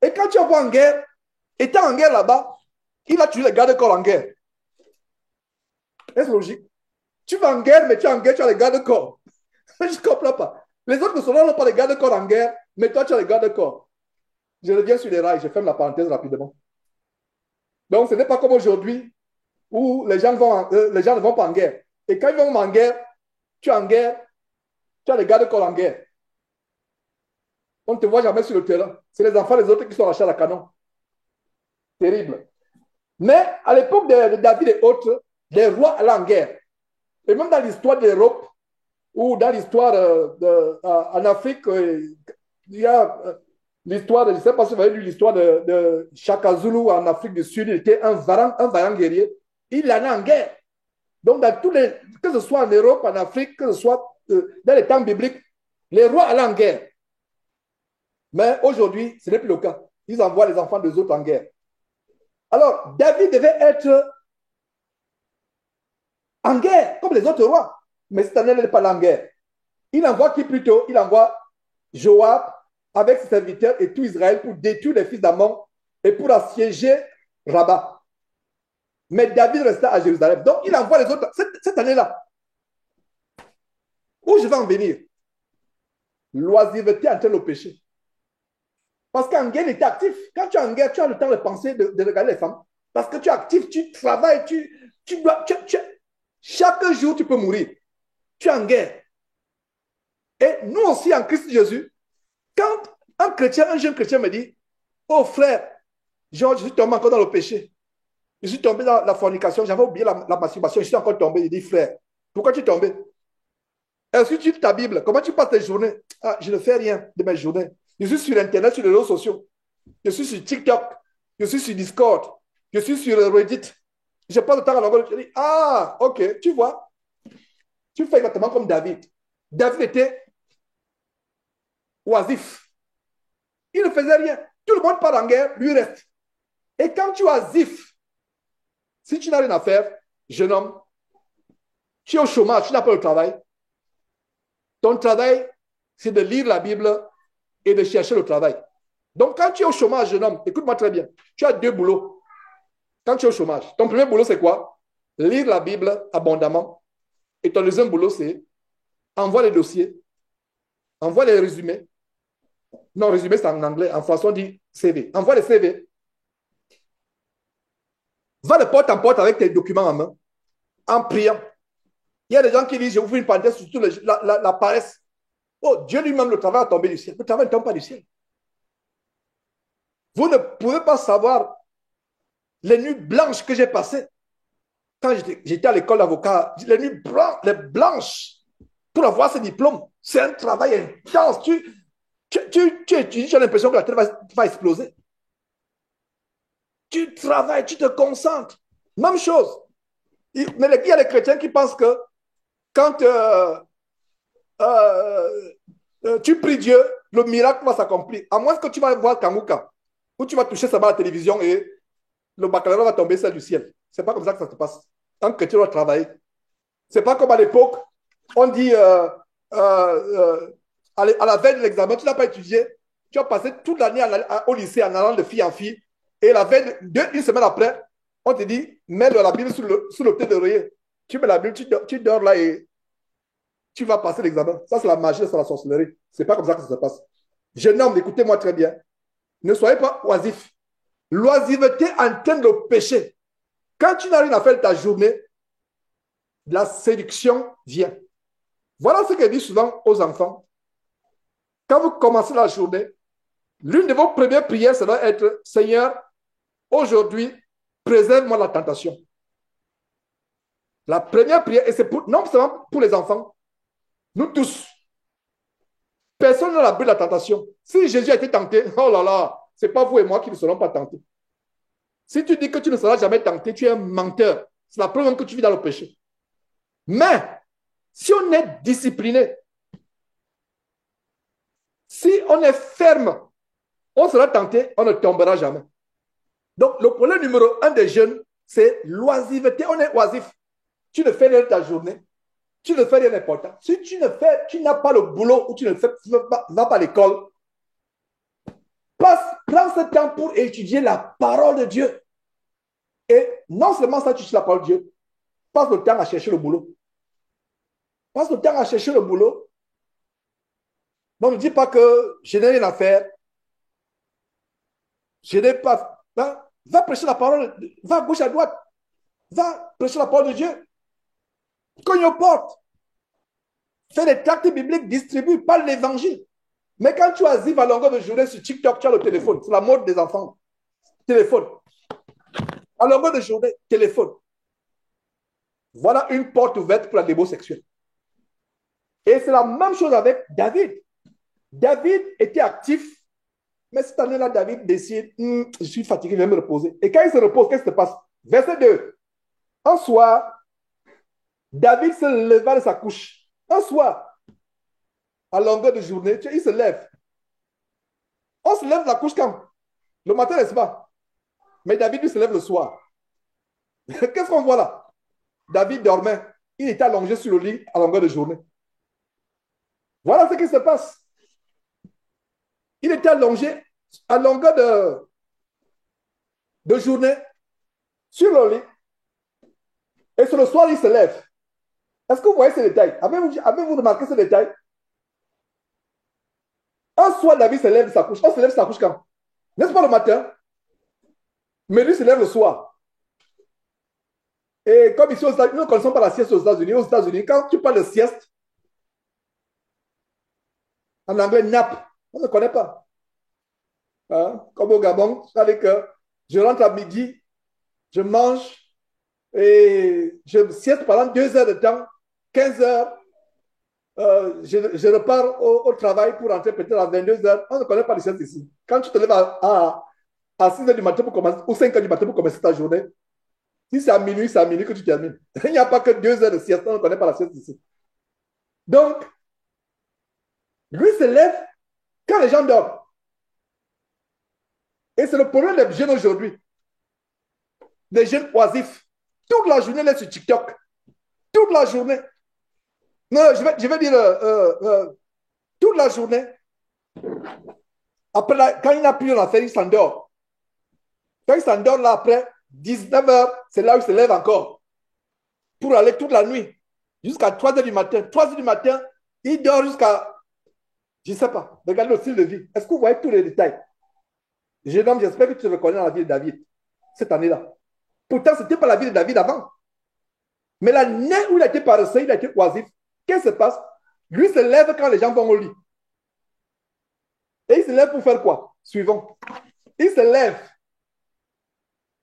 Et quand tu envoies en guerre, étant en guerre là-bas, il a tué les gardes-corps en guerre. Est-ce logique? Tu vas en guerre, mais tu es en guerre, tu as les gardes-corps. Je ne comprends pas. Les autres soldats n'ont pas les gardes-corps en guerre, mais toi, tu as les gardes-corps. Je reviens sur les rails, je ferme la parenthèse rapidement. Donc, ce n'est pas comme aujourd'hui où les gens ne vont pas en guerre. Et quand ils vont en guerre, tu es en guerre, tu as les gardes-corps en guerre. On ne te voit jamais sur le terrain. C'est les enfants des autres qui sont à la canon. Terrible. Mais à l'époque de David et autres, les rois allaient en guerre. Et même dans l'histoire de l'Europe, ou dans l'histoire en Afrique, il y a l'histoire, je ne sais pas si vous avez lu l'histoire de Shaka Zulu en Afrique du Sud, il était un vaillant guerrier. Il allait en guerre. Donc, dans que ce soit en Europe, en Afrique, que ce soit dans les temps bibliques, les rois allaient en guerre. Mais aujourd'hui, ce n'est plus le cas. Ils envoient les enfants des autres en guerre. Alors, David devait être en guerre, comme les autres rois. Mais cette année, il n'est pas là en guerre. Il envoie qui plutôt? Il envoie Joab avec ses serviteurs et tout Israël pour détruire les fils d'Ammon et pour assiéger Rabat. Mais David resta à Jérusalem. Donc, il envoie les autres. Cette année-là, où je vais en venir? L'oisiveté entraîne le péché. Parce qu'en guerre, il est actif. Quand tu es en guerre, tu as le temps de penser, de regarder les femmes. Parce que tu es actif, tu travailles, tu dois. Chaque jour, tu peux mourir. Tu es en guerre. Et nous aussi, en Christ Jésus, quand un jeune chrétien me dit, oh frère, Georges, je suis tombé encore dans le péché. Je suis tombé dans la fornication, j'avais oublié la masturbation, je suis encore tombé. Il dit, frère, pourquoi tu es tombé? Est-ce que tu lis ta Bible? Comment tu passes tes journées? Ah, je ne fais rien de mes journées. Je suis sur Internet, sur les réseaux sociaux. Je suis sur TikTok. Je suis sur Discord. Je suis sur Reddit. Je passe le temps à longueur. Je dis, ah, ok, tu vois, tu fais exactement comme David. David était oisif. Il ne faisait rien. Tout le monde part en guerre, lui reste. Et quand tu es oisif, si tu n'as rien à faire, jeune homme, tu es au chômage, tu n'as pas le travail. Ton travail, c'est de lire la Bible et de chercher le travail. Donc, quand tu es au chômage, jeune homme, écoute-moi très bien, tu as deux boulots. Quand tu es au chômage, ton premier boulot, c'est quoi? Lire la Bible abondamment. Et ton deuxième boulot, c'est envoie les dossiers, envoie les résumés. Non, résumé, c'est en anglais. En français, on dit CV. Envoie les CV. Va de porte en porte avec tes documents en main, en priant. Il y a des gens qui disent, je vous fais une parenthèse, surtout la paresse. Oh, Dieu lui-même, le travail a tombé du ciel. Le travail ne tombe pas du ciel. Vous ne pouvez pas savoir les nuits blanches que j'ai passées quand j'étais à l'école d'avocat. Les nuits blanches pour avoir ce diplôme. C'est un travail intense. Tu étudies, tu as l'impression que la tête va exploser. Tu travailles, tu te concentres. Même chose. Mais il y a les chrétiens qui pensent que quand tu pries Dieu, le miracle va s'accomplir. À moins que tu vas voir Kanguka, où tu vas toucher ça à la télévision et le baccalauréat va tomber ça du ciel. C'est pas comme ça que ça se passe. Tant que tu dois travailler. C'est pas comme à l'époque, on dit à la veille de l'examen, tu n'as pas étudié, tu as passé toute l'année au lycée en allant de fille en fille, et la veille, une semaine après, on te dit, mets la Bible sous le thé d'oreiller. Tu mets la Bible, tu dors là et tu vas passer l'examen. Ça, c'est la magie, c'est la sorcellerie. C'est pas comme ça que ça se passe. Jeune homme, écoutez-moi très bien. Ne soyez pas oisif. L'oisiveté entraîne le péché. Quand tu n'as rien à faire de ta journée, la séduction vient. Voilà ce que je dis souvent aux enfants. Quand vous commencez la journée, l'une de vos premières prières, ça doit être, Seigneur, aujourd'hui, préserve-moi la tentation. La première prière, et c'est non seulement pour les enfants, nous tous. Personne n'a l'abri de la tentation. Si Jésus a été tenté, oh là là, ce n'est pas vous et moi qui ne serons pas tentés. Si tu dis que tu ne seras jamais tenté, tu es un menteur. C'est la preuve que tu vis dans le péché. Mais, si on est discipliné, si on est ferme, on sera tenté, on ne tombera jamais. Donc, le problème numéro un des jeunes, c'est l'oisiveté. On est oisif. Tu ne fais rien de ta journée. Tu ne fais rien d'important. Si tu n'as pas le boulot ou tu ne vas pas à l'école, prends ce temps pour étudier la parole de Dieu. Et non seulement ça, tu étudies la parole de Dieu, passe le temps à chercher le boulot. Passe le temps à chercher le boulot. Donc, ne dis pas que je n'ai rien à faire. Je n'ai pas. Va prêcher la parole. Va à gauche, à droite. Va prêcher la parole de Dieu. Cogne aux portes. Fais des tracts bibliques, distribue, parle l'évangile. Mais quand tu as à longueur de journée sur TikTok, tu as le téléphone. C'est la mode des enfants. Téléphone. À longueur de journée, téléphone. Voilà une porte ouverte pour la débo sexuelle. Et c'est la même chose avec David. David était actif, mais cette année-là, David décide, je suis fatigué, je vais me reposer. Et quand il se repose, qu'est-ce qui se passe? Verset 2. Un soir, David se leva de sa couche. Un soir, à longueur de journée, il se lève. On se lève de la couche quand? Le matin, n'est-ce pas? Mais David, lui, se lève le soir. Qu'est-ce qu'on voit là? David dormait. Il était allongé sur le lit à longueur de journée. Voilà ce qui se passe. Il était allongé à longueur de journée sur le lit. Et sur le soir, il se lève. Est-ce que vous voyez ce détail? Avez-vous remarqué ce détail? Un soir, David se lève de sa couche. On se lève de sa couche quand? N'est-ce pas le matin? Mais lui se lève le soir. Et comme ici, nous ne connaissons pas la sieste aux États-Unis. Aux États-Unis, quand tu parles de sieste, en anglais, nap, on ne connaît pas. Hein? Comme au Gabon, avec je rentre à midi, je mange et je sieste pendant 2 heures de temps, 15 heures, je repars au travail pour rentrer peut-être à 22 heures. On ne connaît pas les choses ici. Quand tu te lèves à 6 heures du matin pour commencer, ou 5 heures du matin pour commencer ta journée, si c'est à minuit que tu termines. Il n'y a pas que 2 heures de sieste, on ne connaît pas la sieste ici. Donc, lui se lève quand les gens dorment. Et c'est le problème des jeunes aujourd'hui. Des jeunes oisifs. Toute la journée, là sur TikTok. Toute la journée. Non, je vais dire toute la journée. Après, quand il n'a plus rien à faire, il s'endort. Quand il s'endort, là, après 19 heures, c'est là où il se lève encore. Pour aller toute la nuit. Jusqu'à 3 heures du matin. 3 heures du matin, il dort jusqu'à, je ne sais pas. Regardez le style de vie. Est-ce que vous voyez tous les détails? Jeune homme, j'espère que tu te reconnais dans la vie de David. Cette année-là. Pourtant, ce n'était pas la vie de David avant. Mais l'année où il a été paresseux, il a été oisif. Qu'est-ce qui se passe? Lui se lève quand les gens vont au lit. Et il se lève pour faire quoi? Suivant. Il se lève.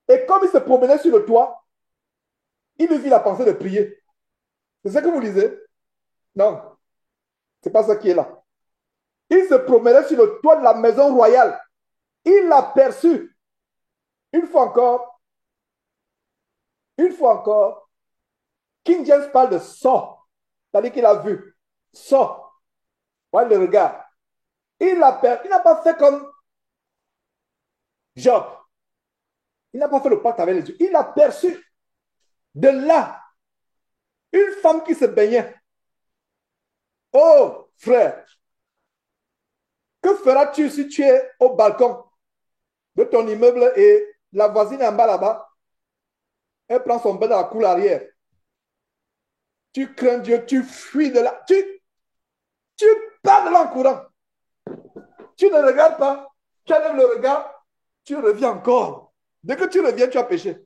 Et comme il se promenait sur le toit, il lui vit la pensée de prier. C'est ça que vous lisez? Non, c'est pas ça qui est là. Il se promenait sur le toit de la maison royale. Il l'a perçu. Une fois encore, une fois encore, King James parle de saw. C'est-à-dire qu'il a vu. Saw. Ouais, le regard. Il n'a pas fait comme Job. Il n'a pas fait le pacte avec les dieux. Il a perçu de là une femme qui se baignait. Oh, frère, que feras-tu si tu es au balcon de ton immeuble et la voisine est en bas là-bas? Elle prend son bain dans la cour arrière. Tu crains Dieu, tu fuis de là. Tu pars de là en courant. Tu ne regardes pas. Tu enlèves le regard. Tu reviens encore. Dès que tu reviens, tu as péché.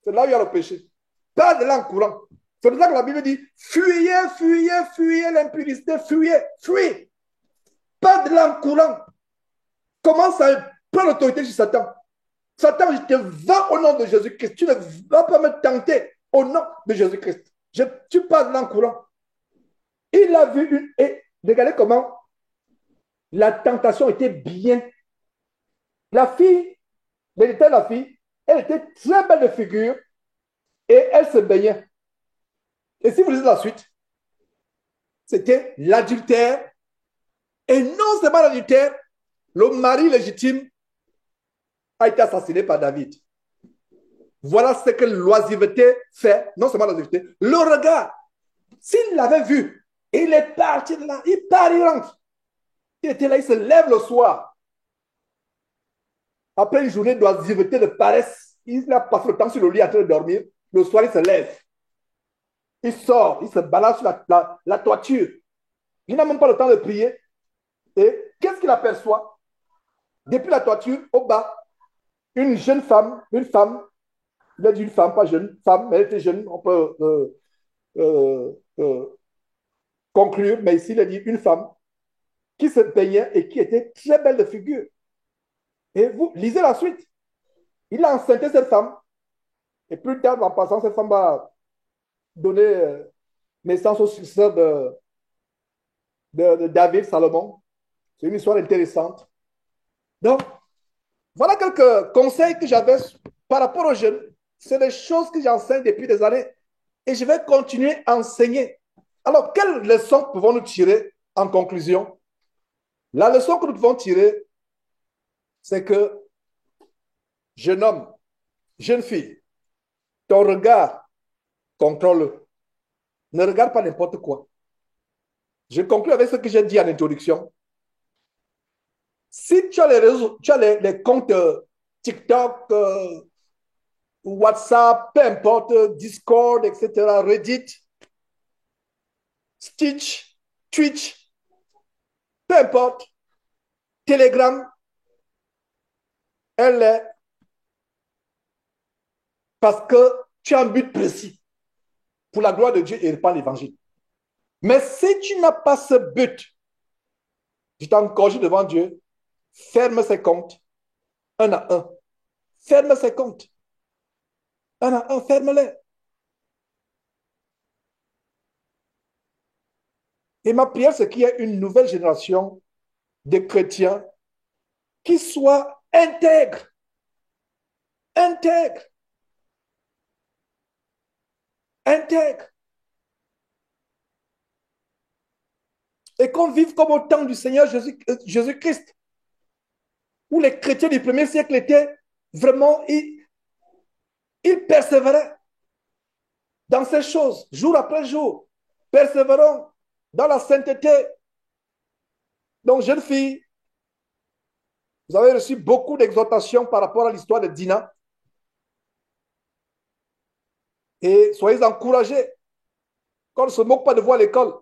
C'est là où il y a le péché. Pars de là en courant. C'est pour ça que la Bible dit fuyez, fuyez, fuyez l'impudicité, fuyez, fuyez. Pas de là en courant. Commence à prendre l'autorité sur Satan. Satan, je te vends au nom de Jésus-Christ. Tu ne vas pas me tenter au nom de Jésus-Christ. Tu passes là en courant. Il a vu une. Et regardez comment la tentation était bien. La fille, les détails de la fille, elle était très belle de figure et elle se baignait. Et si vous lisez la suite, c'était l'adultère. Et non seulement l'adultère, le mari légitime a été assassiné par David. Voilà ce que l'oisiveté fait, non seulement l'oisiveté, le regard. S'il l'avait vu, il est parti de là, il part, il rentre. Il était là, il se lève le soir. Après une journée d'oisiveté, de paresse, il a passé le temps sur le lit en train de dormir. Le soir, il se lève. Il sort, il se balade sur la toiture. Il n'a même pas le temps de prier. Et qu'est-ce qu'il aperçoit? Depuis la toiture, au bas, une jeune femme, il a dit une femme, pas jeune, femme, mais elle était jeune, on peut euh, euh, conclure, mais ici, il a dit une femme qui se baignait et qui était très belle de figure. Et vous lisez la suite. Il a enceinté cette femme, et plus tard, en passant, cette femme va donner naissance au successeur de David Salomon. C'est une histoire intéressante. Donc, voilà quelques conseils que j'avais par rapport aux jeunes. C'est des choses que j'enseigne depuis des années et je vais continuer à enseigner. Alors, quelles leçons pouvons-nous tirer en conclusion? La leçon que nous devons tirer, c'est que, jeune homme, jeune fille, ton regard, contrôle. Ne regarde pas n'importe quoi. Je conclue avec ce que j'ai dit en introduction. Si tu as les réseaux, tu as les comptes TikTok, WhatsApp, peu importe, Discord, etc., Reddit, Stitch, Twitch, peu importe, Telegram, elle est parce que tu as un but précis pour la gloire de Dieu et répandre l'évangile. Mais si tu n'as pas ce but, je t'encourage devant Dieu, ferme ses comptes, un à un. Ferme ses comptes, un à un, ferme-les. Et ma prière, c'est qu'il y ait une nouvelle génération de chrétiens qui soient intègres, intègres, intègres. Et qu'on vive comme au temps du Seigneur Jésus-Christ, où les chrétiens du premier siècle étaient vraiment, ils persévéraient dans ces choses, jour après jour, persévérant dans la sainteté. Donc, jeune fille, vous avez reçu beaucoup d'exhortations par rapport à l'histoire de Dina. Et soyez encouragés. Qu'on ne se moque pas de vous à l'école.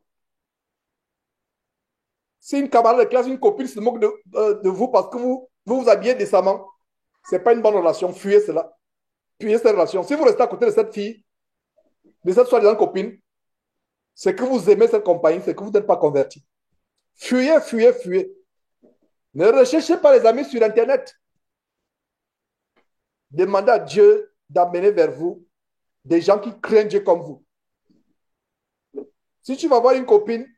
Si une camarade de classe, une copine se moque de vous parce que vous habillez décemment, ce n'est pas une bonne relation. Fuyez cela. Fuyez cette relation. Si vous restez à côté de cette fille, de cette soi-disant copine, c'est que vous aimez cette compagnie, c'est que vous n'êtes pas converti. Fuyez, fuyez, fuyez. Ne recherchez pas les amis sur Internet. Demandez à Dieu d'amener vers vous des gens qui craignent Dieu comme vous. Si tu vas voir une copine,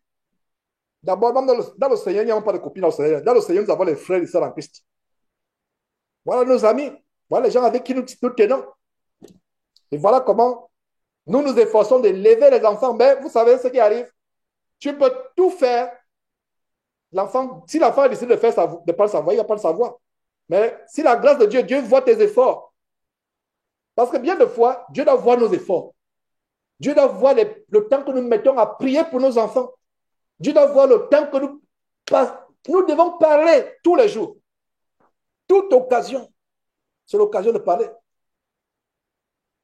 d'abord, même dans le Seigneur, il n'y a pas de copine dans le Seigneur. Dans le Seigneur, nous avons les frères et sœurs en Christ. Voilà nos amis. Voilà les gens avec qui nous tenons. Et voilà comment nous nous efforçons de lever les enfants. Mais vous savez ce qui arrive. Tu peux tout faire. L'enfant, si l'enfant décide de ne pas le savoir, il ne va pas le savoir. Mais si la grâce de Dieu, Dieu voit tes efforts. Parce que bien de fois, Dieu doit voir nos efforts. Dieu doit voir le temps que nous mettons à prier pour nos enfants. Dieu doit voir le temps que nous devons parler tous les jours. Toute occasion, c'est l'occasion de parler.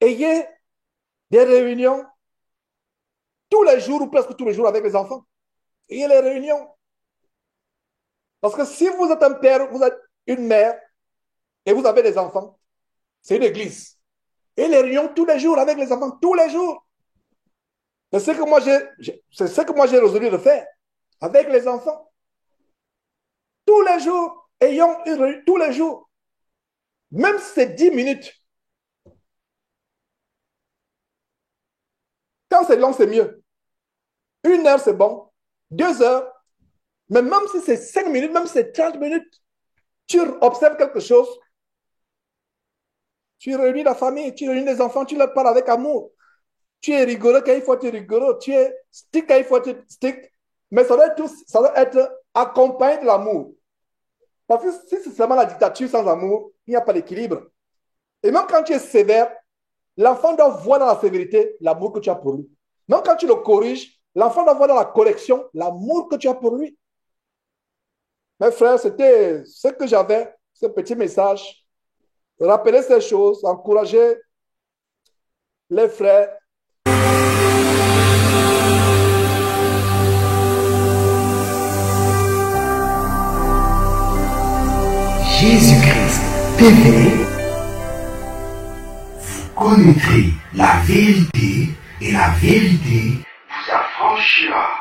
Ayez des réunions tous les jours ou presque tous les jours avec les enfants. Ayez les réunions. Parce que si vous êtes un père, vous êtes une mère et vous avez des enfants, c'est une église. Et les réunions tous les jours avec les enfants, tous les jours. C'est ce que moi j'ai résolu de faire avec les enfants. Tous les jours, ayons une réunion tous les jours. Même si c'est 10 minutes. Quand c'est long, c'est mieux. 1 heure, c'est bon. 2 heures. Mais même si c'est 5 minutes, même si c'est 30 minutes, tu observes quelque chose. Tu réunis la famille, tu réunis les enfants, tu leur parles avec amour. Tu es rigoureux quand il faut être rigoureux. Tu es strict quand il faut être strict. Mais ça doit être accompagné de l'amour. Parce que si c'est seulement la dictature sans amour, il n'y a pas d'équilibre. Et même quand tu es sévère, l'enfant doit voir dans la sévérité l'amour que tu as pour lui. Même quand tu le corriges, l'enfant doit voir dans la correction l'amour que tu as pour lui. Mes frères, c'était ce que j'avais, ce petit message. Rappeler ces choses, encourager les frères. Jésus-Christ TV, vous connaîtrez la vérité et la vérité vous affranchira.